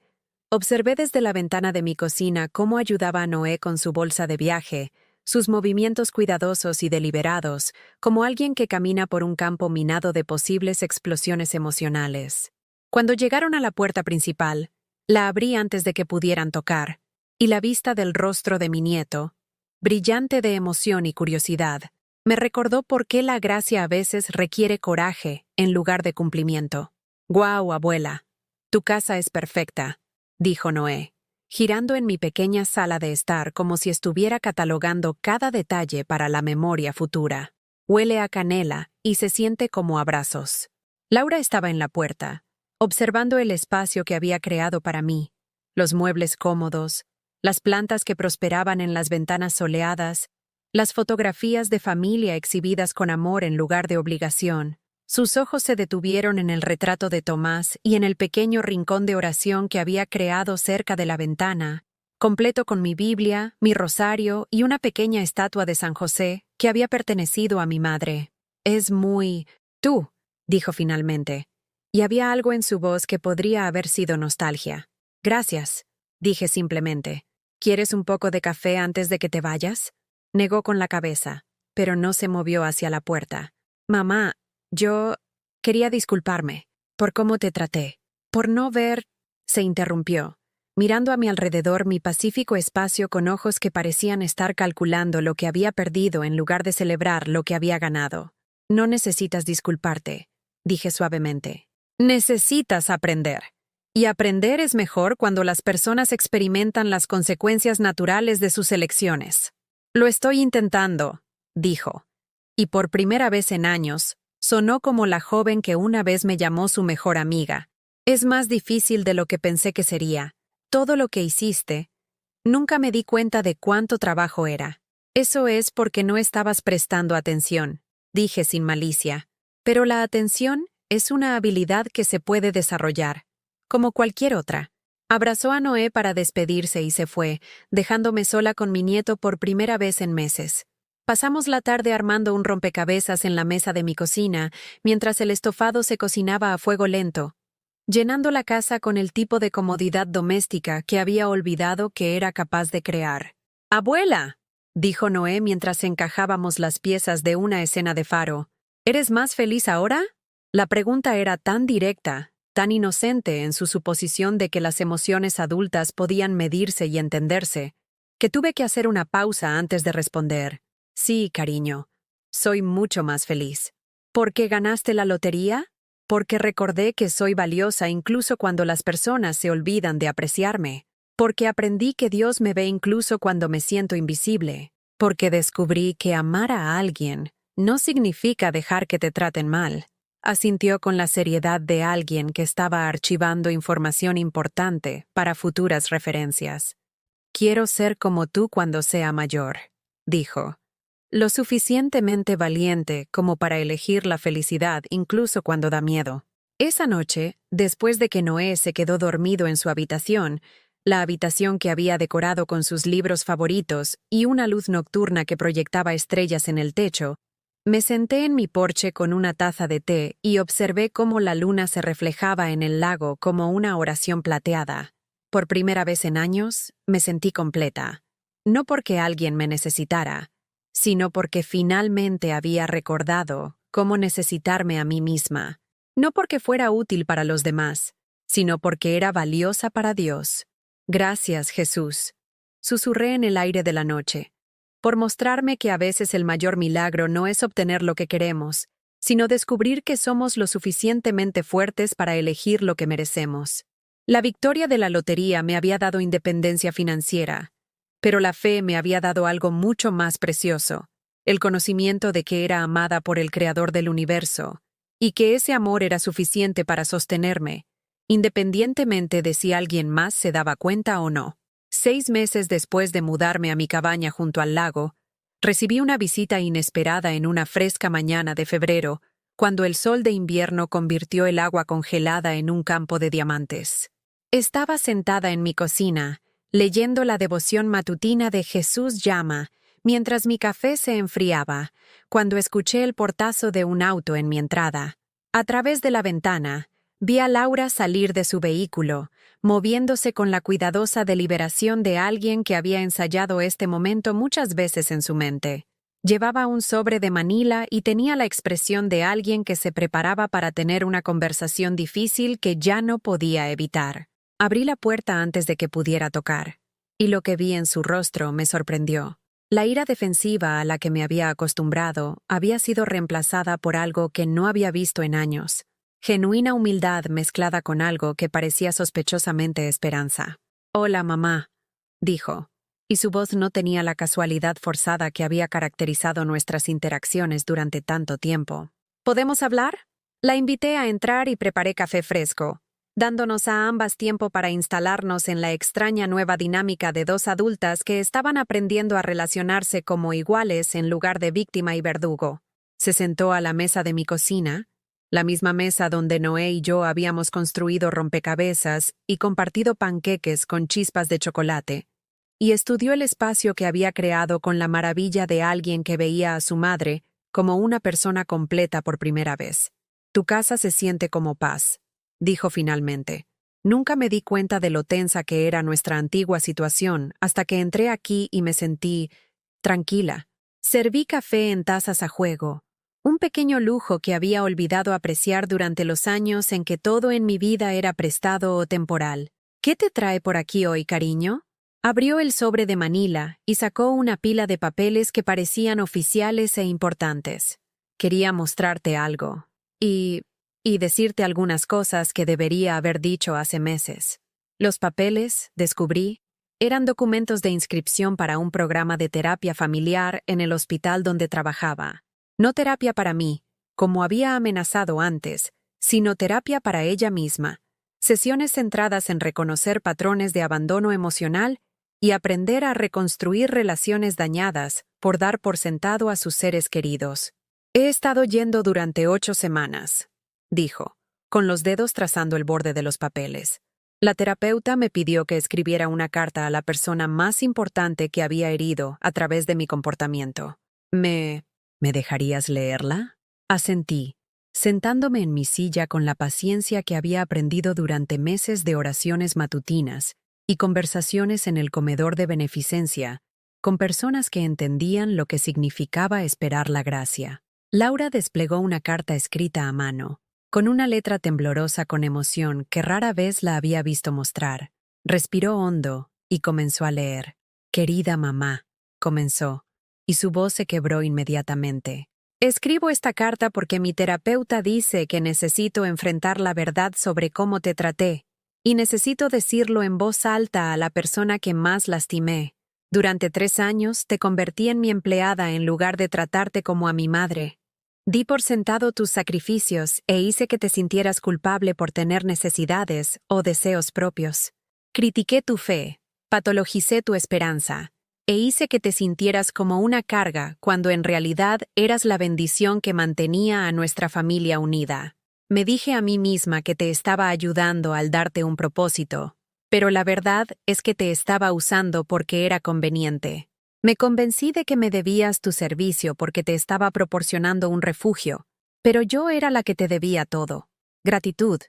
Observé desde la ventana de mi cocina cómo ayudaba a Noé con su bolsa de viaje, sus movimientos cuidadosos y deliberados, como alguien que camina por un campo minado de posibles explosiones emocionales. Cuando llegaron a la puerta principal, la abrí antes de que pudieran tocar, y la vista del rostro de mi nieto, brillante de emoción y curiosidad, me recordó por qué la gracia a veces requiere coraje en lugar de cumplimiento. «Guau, abuela, tu casa es perfecta», dijo Noé, girando en mi pequeña sala de estar como si estuviera catalogando cada detalle para la memoria futura. Huele a canela y se siente como abrazos. Laura estaba en la puerta, observando el espacio que había creado para mí, los muebles cómodos, las plantas que prosperaban en las ventanas soleadas, las fotografías de familia exhibidas con amor en lugar de obligación. Sus ojos se detuvieron en el retrato de Tomás y en el pequeño rincón de oración que había creado cerca de la ventana, completo con mi Biblia, mi rosario y una pequeña estatua de San José que había pertenecido a mi madre. «Es muy... tú», dijo finalmente, y había algo en su voz que podría haber sido nostalgia. «Gracias», dije simplemente. «¿Quieres un poco de café antes de que te vayas?». Negó con la cabeza, pero no se movió hacia la puerta. «Mamá, yo quería disculparme por cómo te traté, por no ver», se interrumpió, mirando a mi alrededor mi pacífico espacio con ojos que parecían estar calculando lo que había perdido en lugar de celebrar lo que había ganado. «No necesitas disculparte», dije suavemente. «Necesitas aprender. Y aprender es mejor cuando las personas experimentan las consecuencias naturales de sus elecciones». «Lo estoy intentando», dijo, y por primera vez en años, sonó como la joven que una vez me llamó su mejor amiga. «Es más difícil de lo que pensé que sería. Todo lo que hiciste, nunca me di cuenta de cuánto trabajo era. Eso es porque no estabas prestando atención», dije sin malicia. «Pero la atención es una habilidad que se puede desarrollar, como cualquier otra». Abrazó a Noé para despedirse y se fue, dejándome sola con mi nieto por primera vez en meses. Pasamos la tarde armando un rompecabezas en la mesa de mi cocina, mientras el estofado se cocinaba a fuego lento, llenando la casa con el tipo de comodidad doméstica que había olvidado que era capaz de crear. «Abuela», dijo Noé mientras encajábamos las piezas de una escena de Faro, «¿eres más feliz ahora?». La pregunta era tan directa, tan inocente en su suposición de que las emociones adultas podían medirse y entenderse, que tuve que hacer una pausa antes de responder. «Sí, cariño, soy mucho más feliz». «¿Por qué ganaste la lotería?». «Porque recordé que soy valiosa incluso cuando las personas se olvidan de apreciarme». «Porque aprendí que Dios me ve incluso cuando me siento invisible». «Porque descubrí que amar a alguien no significa dejar que te traten mal», asintió con la seriedad de alguien que estaba archivando información importante para futuras referencias. «Quiero ser como tú cuando sea mayor», dijo. «Lo suficientemente valiente como para elegir la felicidad incluso cuando da miedo». Esa noche, después de que Noé se quedó dormido en su habitación, la habitación que había decorado con sus libros favoritos y una luz nocturna que proyectaba estrellas en el techo, me senté en mi porche con una taza de té y observé cómo la luna se reflejaba en el lago como una oración plateada. Por primera vez en años, me sentí completa. No porque alguien me necesitara, sino porque finalmente había recordado cómo necesitarme a mí misma. No porque fuera útil para los demás, sino porque era valiosa para Dios. «Gracias, Jesús», susurré en el aire de la noche, por mostrarme que a veces el mayor milagro no es obtener lo que queremos, sino descubrir que somos lo suficientemente fuertes para elegir lo que merecemos. La victoria de la lotería me había dado independencia financiera, pero la fe me había dado algo mucho más precioso, el conocimiento de que era amada por el Creador del universo, y que ese amor era suficiente para sostenerme, independientemente de si alguien más se daba cuenta o no. 6 meses después de mudarme a mi cabaña junto al lago, recibí una visita inesperada en una fresca mañana de febrero, cuando el sol de invierno convirtió el agua congelada en un campo de diamantes. Estaba sentada en mi cocina, leyendo la devoción matutina de Jesús llama, mientras mi café se enfriaba, cuando escuché el portazo de un auto en mi entrada. A través de la ventana, vi a Laura salir de su vehículo, moviéndose con la cuidadosa deliberación de alguien que había ensayado este momento muchas veces en su mente. Llevaba un sobre de Manila y tenía la expresión de alguien que se preparaba para tener una conversación difícil que ya no podía evitar. Abrí la puerta antes de que pudiera tocar, y lo que vi en su rostro me sorprendió. La ira defensiva a la que me había acostumbrado había sido reemplazada por algo que no había visto en años. Genuina humildad mezclada con algo que parecía sospechosamente esperanza. «Hola, mamá», dijo, y su voz no tenía la casualidad forzada que había caracterizado nuestras interacciones durante tanto tiempo. «¿Podemos hablar?» La invité a entrar y preparé café fresco, dándonos a ambas tiempo para instalarnos en la extraña nueva dinámica de dos adultas que estaban aprendiendo a relacionarse como iguales en lugar de víctima y verdugo. Se sentó a la mesa de mi cocina, la misma mesa donde Noé y yo habíamos construido rompecabezas y compartido panqueques con chispas de chocolate, y estudió el espacio que había creado con la maravilla de alguien que veía a su madre como una persona completa por primera vez. «Tu casa se siente como paz», dijo finalmente. Nunca me di cuenta de lo tensa que era nuestra antigua situación hasta que entré aquí y me sentí tranquila. Serví café en tazas a juego, un pequeño lujo que había olvidado apreciar durante los años en que todo en mi vida era prestado o temporal. «¿Qué te trae por aquí hoy, cariño?» Abrió el sobre de Manila y sacó una pila de papeles que parecían oficiales e importantes. «Quería mostrarte algo. Y decirte algunas cosas que debería haber dicho hace meses». Los papeles, descubrí, eran documentos de inscripción para un programa de terapia familiar en el hospital donde trabajaba. No terapia para mí, como había amenazado antes, sino terapia para ella misma. Sesiones centradas en reconocer patrones de abandono emocional y aprender a reconstruir relaciones dañadas por dar por sentado a sus seres queridos. «He estado yendo durante 8 semanas», dijo, con los dedos trazando el borde de los papeles. «La terapeuta me pidió que escribiera una carta a la persona más importante que había herido a través de mi comportamiento. ¿Me dejarías leerla?» Asentí, sentándome en mi silla con la paciencia que había aprendido durante meses de oraciones matutinas y conversaciones en el comedor de beneficencia con personas que entendían lo que significaba esperar la gracia. Laura desplegó una carta escrita a mano, con una letra temblorosa con emoción que rara vez la había visto mostrar. Respiró hondo y comenzó a leer. «Querida mamá», comenzó, y su voz se quebró inmediatamente. «Escribo esta carta porque mi terapeuta dice que necesito enfrentar la verdad sobre cómo te traté, y necesito decirlo en voz alta a la persona que más lastimé. Durante 3 años te convertí en mi empleada en lugar de tratarte como a mi madre. Di por sentado tus sacrificios e hice que te sintieras culpable por tener necesidades o deseos propios. Critiqué tu fe, patologicé tu esperanza, e hice que te sintieras como una carga cuando en realidad eras la bendición que mantenía a nuestra familia unida. Me dije a mí misma que te estaba ayudando al darte un propósito, pero la verdad es que te estaba usando porque era conveniente. Me convencí de que me debías tu servicio porque te estaba proporcionando un refugio, pero yo era la que te debía todo. Gratitud,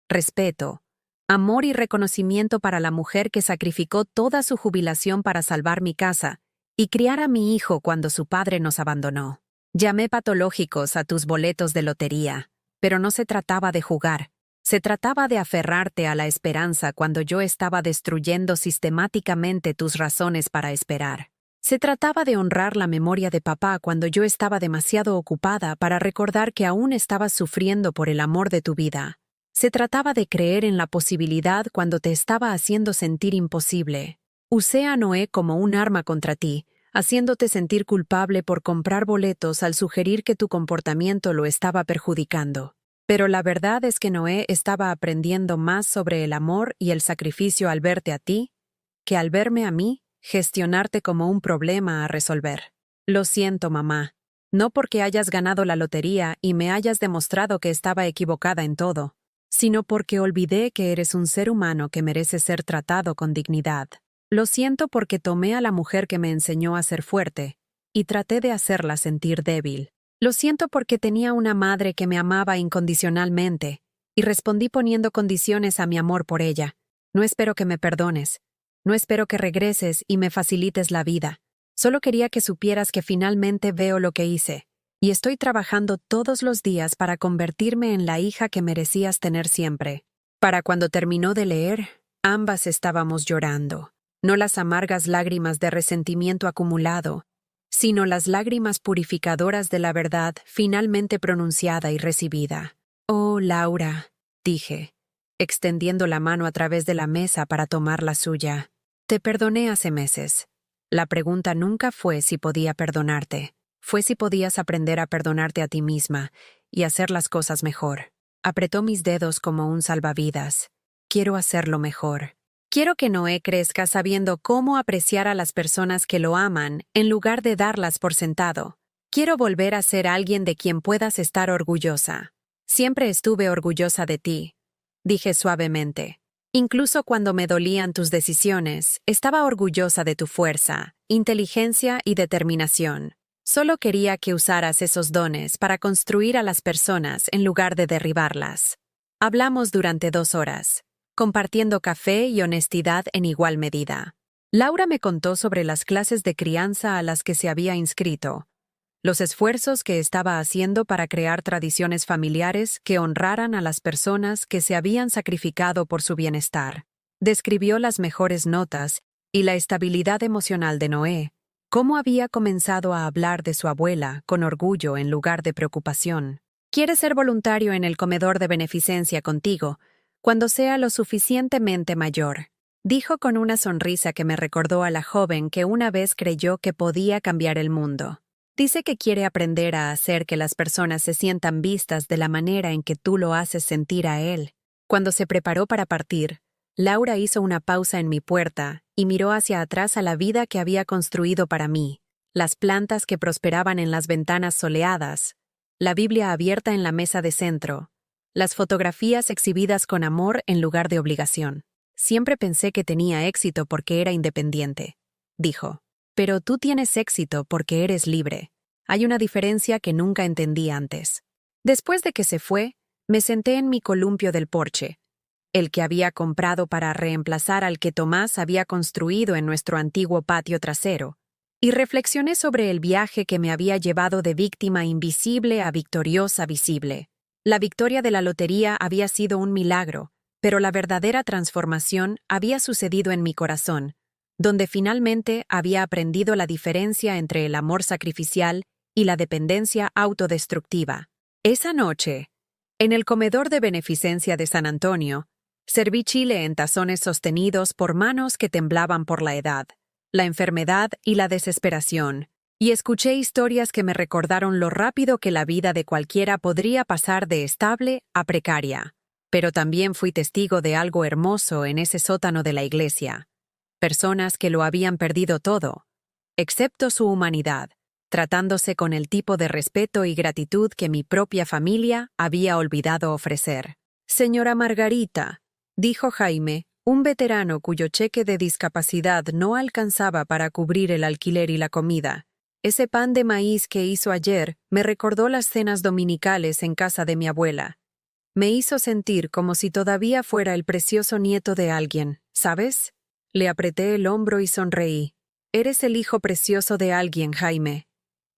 respeto, amor y reconocimiento para la mujer que sacrificó toda su jubilación para salvar mi casa y criar a mi hijo cuando su padre nos abandonó. Llamé patológicos a tus boletos de lotería, pero no se trataba de jugar. Se trataba de aferrarte a la esperanza cuando yo estaba destruyendo sistemáticamente tus razones para esperar. Se trataba de honrar la memoria de papá cuando yo estaba demasiado ocupada para recordar que aún estabas sufriendo por el amor de tu vida. Se trataba de creer en la posibilidad cuando te estaba haciendo sentir imposible. Usé a Noé como un arma contra ti, haciéndote sentir culpable por comprar boletos al sugerir que tu comportamiento lo estaba perjudicando. Pero la verdad es que Noé estaba aprendiendo más sobre el amor y el sacrificio al verte a ti, que al verme a mí, gestionarte como un problema a resolver. Lo siento, mamá. No porque hayas ganado la lotería y me hayas demostrado que estaba equivocada en todo, sino porque olvidé que eres un ser humano que merece ser tratado con dignidad. Lo siento porque tomé a la mujer que me enseñó a ser fuerte y traté de hacerla sentir débil. Lo siento porque tenía una madre que me amaba incondicionalmente y respondí poniendo condiciones a mi amor por ella. No espero que me perdones. No espero que regreses y me facilites la vida. Solo quería que supieras que finalmente veo lo que hice, y estoy trabajando todos los días para convertirme en la hija que merecías tener siempre. Para cuando terminó de leer, ambas estábamos llorando. No las amargas lágrimas de resentimiento acumulado, sino las lágrimas purificadoras de la verdad finalmente pronunciada y recibida. «Oh, Laura», dije, extendiendo la mano a través de la mesa para tomar la suya. «Te perdoné hace meses. La pregunta nunca fue si podía perdonarte. Fue si podías aprender a perdonarte a ti misma y hacer las cosas mejor». Apretó mis dedos como un salvavidas. «Quiero hacerlo mejor. Quiero que Noé crezca sabiendo cómo apreciar a las personas que lo aman en lugar de darlas por sentado. Quiero volver a ser alguien de quien puedas estar orgullosa. Siempre estuve orgullosa de ti», dije suavemente. «Incluso cuando me dolían tus decisiones, estaba orgullosa de tu fuerza, inteligencia y determinación. Solo quería que usaras esos dones para construir a las personas en lugar de derribarlas». Hablamos durante 2 horas, compartiendo café y honestidad en igual medida. Laura me contó sobre las clases de crianza a las que se había inscrito, los esfuerzos que estaba haciendo para crear tradiciones familiares que honraran a las personas que se habían sacrificado por su bienestar. Describió las mejores notas y la estabilidad emocional de Noé, cómo había comenzado a hablar de su abuela con orgullo en lugar de preocupación. «Quiere ser voluntario en el comedor de beneficencia contigo cuando sea lo suficientemente mayor», dijo con una sonrisa que me recordó a la joven que una vez creyó que podía cambiar el mundo. «Dice que quiere aprender a hacer que las personas se sientan vistas de la manera en que tú lo haces sentir a él». Cuando se preparó para partir, Laura hizo una pausa en mi puerta y miró hacia atrás a la vida que había construido para mí, las plantas que prosperaban en las ventanas soleadas, la Biblia abierta en la mesa de centro, las fotografías exhibidas con amor en lugar de obligación. «Siempre pensé que tenía éxito porque era independiente», dijo. «Pero tú tienes éxito porque eres libre. Hay una diferencia que nunca entendí antes». Después de que se fue, me senté en mi columpio del porche, el que había comprado para reemplazar al que Tomás había construido en nuestro antiguo patio trasero, y reflexioné sobre el viaje que me había llevado de víctima invisible a victoriosa visible. La victoria de la lotería había sido un milagro, pero la verdadera transformación había sucedido en mi corazón, donde finalmente había aprendido la diferencia entre el amor sacrificial y la dependencia autodestructiva. Esa noche, en el comedor de beneficencia de San Antonio, serví chile en tazones sostenidos por manos que temblaban por la edad, la enfermedad y la desesperación, y escuché historias que me recordaron lo rápido que la vida de cualquiera podría pasar de estable a precaria. Pero también fui testigo de algo hermoso en ese sótano de la iglesia. Personas que lo habían perdido todo, excepto su humanidad, tratándose con el tipo de respeto y gratitud que mi propia familia había olvidado ofrecer. «Señora Margarita», dijo Jaime, un veterano cuyo cheque de discapacidad no alcanzaba para cubrir el alquiler y la comida. «Ese pan de maíz que hizo ayer me recordó las cenas dominicales en casa de mi abuela. Me hizo sentir como si todavía fuera el precioso nieto de alguien, ¿sabes?». Le apreté el hombro y sonreí. «Eres el hijo precioso de alguien, Jaime.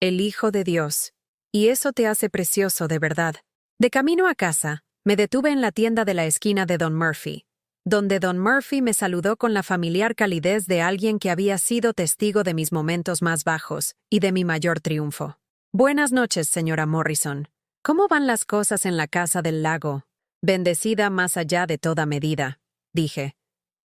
El hijo de Dios. Y eso te hace precioso de verdad». De camino a casa, me detuve en la tienda de la esquina de Don Murphy. donde Don Murphy me saludó con la familiar calidez de alguien que había sido testigo de mis momentos más bajos y de mi mayor triunfo. Buenas noches, señora Morrison. ¿Cómo van las cosas en la casa del lago? Bendecida más allá de toda medida, dije.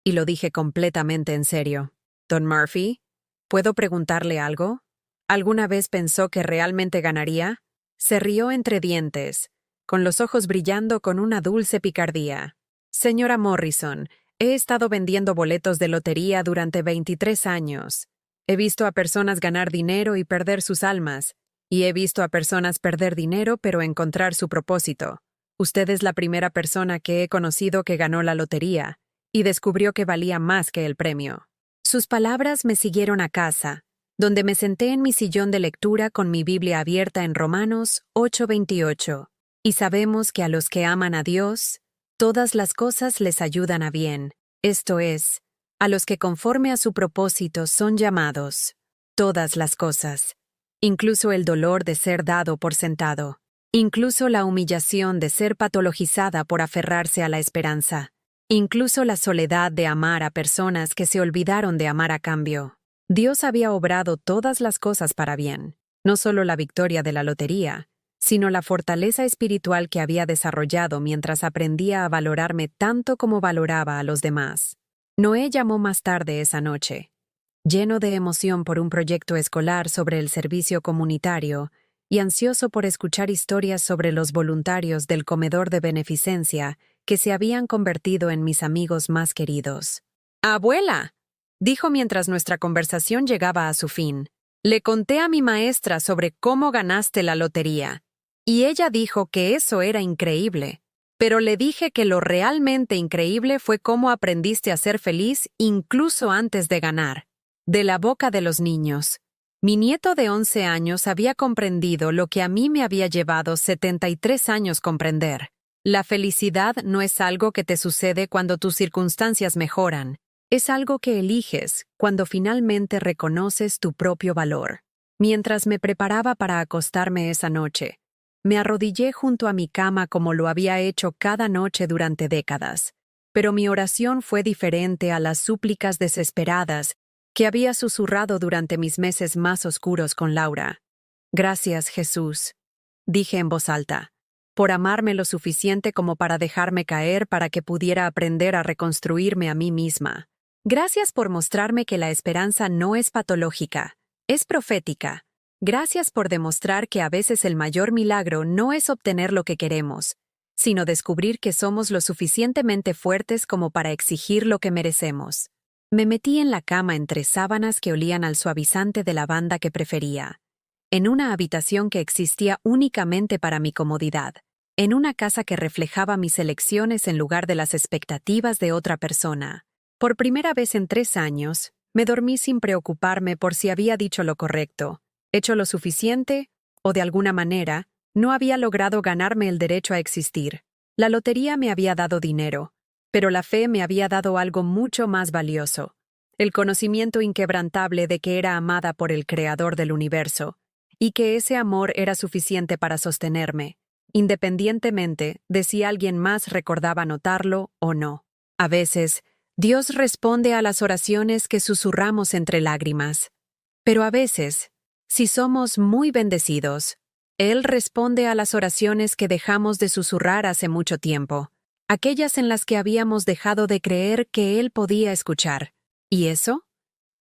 Y lo dije completamente en serio. Don Murphy, ¿puedo preguntarle algo? ¿Alguna vez pensó que realmente ganaría? Se rió entre dientes, con los ojos brillando con una dulce picardía. Señora Morrison, he estado vendiendo boletos de lotería durante 23 años. He visto a personas ganar dinero y perder sus almas, y he visto a personas perder dinero pero encontrar su propósito. Usted es la primera persona que he conocido que ganó la lotería y descubrió que valía más que el premio. Sus palabras me siguieron a casa, donde me senté en mi sillón de lectura con mi Biblia abierta en Romanos 8:28. Y sabemos que a los que aman a Dios, todas las cosas les ayudan a bien, esto es, a los que conforme a su propósito son llamados. Todas las cosas, incluso el dolor de ser dado por sentado, incluso la humillación de ser patologizada por aferrarse a la esperanza, incluso la soledad de amar a personas que se olvidaron de amar a cambio. Dios había obrado todas las cosas para bien, no solo la victoria de la lotería, sino la fortaleza espiritual que había desarrollado mientras aprendía a valorarme tanto como valoraba a los demás. Noé llamó más tarde esa noche, lleno de emoción por un proyecto escolar sobre el servicio comunitario y ansioso por escuchar historias sobre los voluntarios del comedor de beneficencia que se habían convertido en mis amigos más queridos. «Abuela», dijo mientras nuestra conversación llegaba a su fin, «le conté a mi maestra sobre cómo ganaste la lotería, y ella dijo que eso era increíble, pero le dije que lo realmente increíble fue cómo aprendiste a ser feliz incluso antes de ganar». De la boca de los niños. Mi nieto de 11 años había comprendido lo que a mí me había llevado 73 años comprender. La felicidad no es algo que te sucede cuando tus circunstancias mejoran. Es algo que eliges cuando finalmente reconoces tu propio valor. Mientras me preparaba para acostarme esa noche, me arrodillé junto a mi cama como lo había hecho cada noche durante décadas. Pero mi oración fue diferente a las súplicas desesperadas que había susurrado durante mis meses más oscuros con Laura. «Gracias, Jesús», dije en voz alta, «por amarme lo suficiente como para dejarme caer para que pudiera aprender a reconstruirme a mí misma. Gracias por mostrarme que la esperanza no es patológica, es profética. Gracias por demostrar que a veces el mayor milagro no es obtener lo que queremos, sino descubrir que somos lo suficientemente fuertes como para exigir lo que merecemos». Me metí en la cama entre sábanas que olían al suavizante de lavanda que prefería, en una habitación que existía únicamente para mi comodidad, en una casa que reflejaba mis elecciones en lugar de las expectativas de otra persona. Por primera vez en 3 años, me dormí sin preocuparme por si había dicho lo correcto, hecho lo suficiente, o de alguna manera, no había logrado ganarme el derecho a existir. La lotería me había dado dinero, pero la fe me había dado algo mucho más valioso, el conocimiento inquebrantable de que era amada por el Creador del universo, y que ese amor era suficiente para sostenerme, independientemente de si alguien más recordaba notarlo o no. A veces, Dios responde a las oraciones que susurramos entre lágrimas, pero a veces, si somos muy bendecidos, Él responde a las oraciones que dejamos de susurrar hace mucho tiempo, aquellas en las que habíamos dejado de creer que Él podía escuchar. ¿Y eso?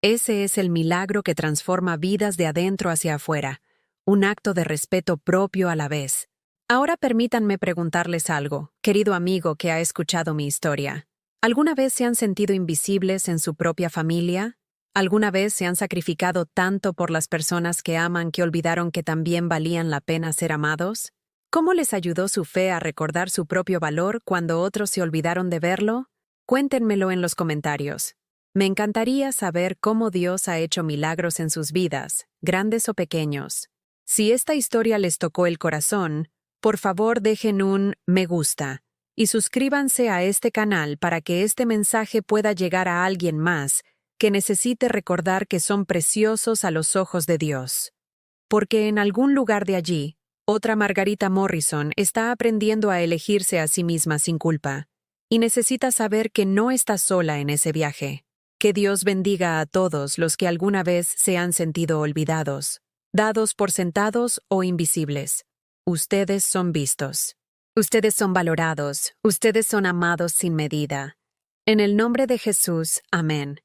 Ese es el milagro que transforma vidas de adentro hacia afuera, un acto de respeto propio a la vez. Ahora permítanme preguntarles algo, querido amigo que ha escuchado mi historia. ¿Alguna vez se han sentido invisibles en su propia familia? ¿Alguna vez se han sacrificado tanto por las personas que aman que olvidaron que también valían la pena ser amados? ¿Cómo les ayudó su fe a recordar su propio valor cuando otros se olvidaron de verlo? Cuéntenmelo en los comentarios. Me encantaría saber cómo Dios ha hecho milagros en sus vidas, grandes o pequeños. Si esta historia les tocó el corazón, por favor dejen un me gusta y suscríbanse a este canal para que este mensaje pueda llegar a alguien más que necesite recordar que son preciosos a los ojos de Dios. Porque en algún lugar de allí, otra Margarita Morrison está aprendiendo a elegirse a sí misma sin culpa. Y necesitas saber que no estás sola en ese viaje. Que Dios bendiga a todos los que alguna vez se han sentido olvidados, dados por sentados o invisibles. Ustedes son vistos. Ustedes son valorados. Ustedes son amados sin medida. En el nombre de Jesús, amén.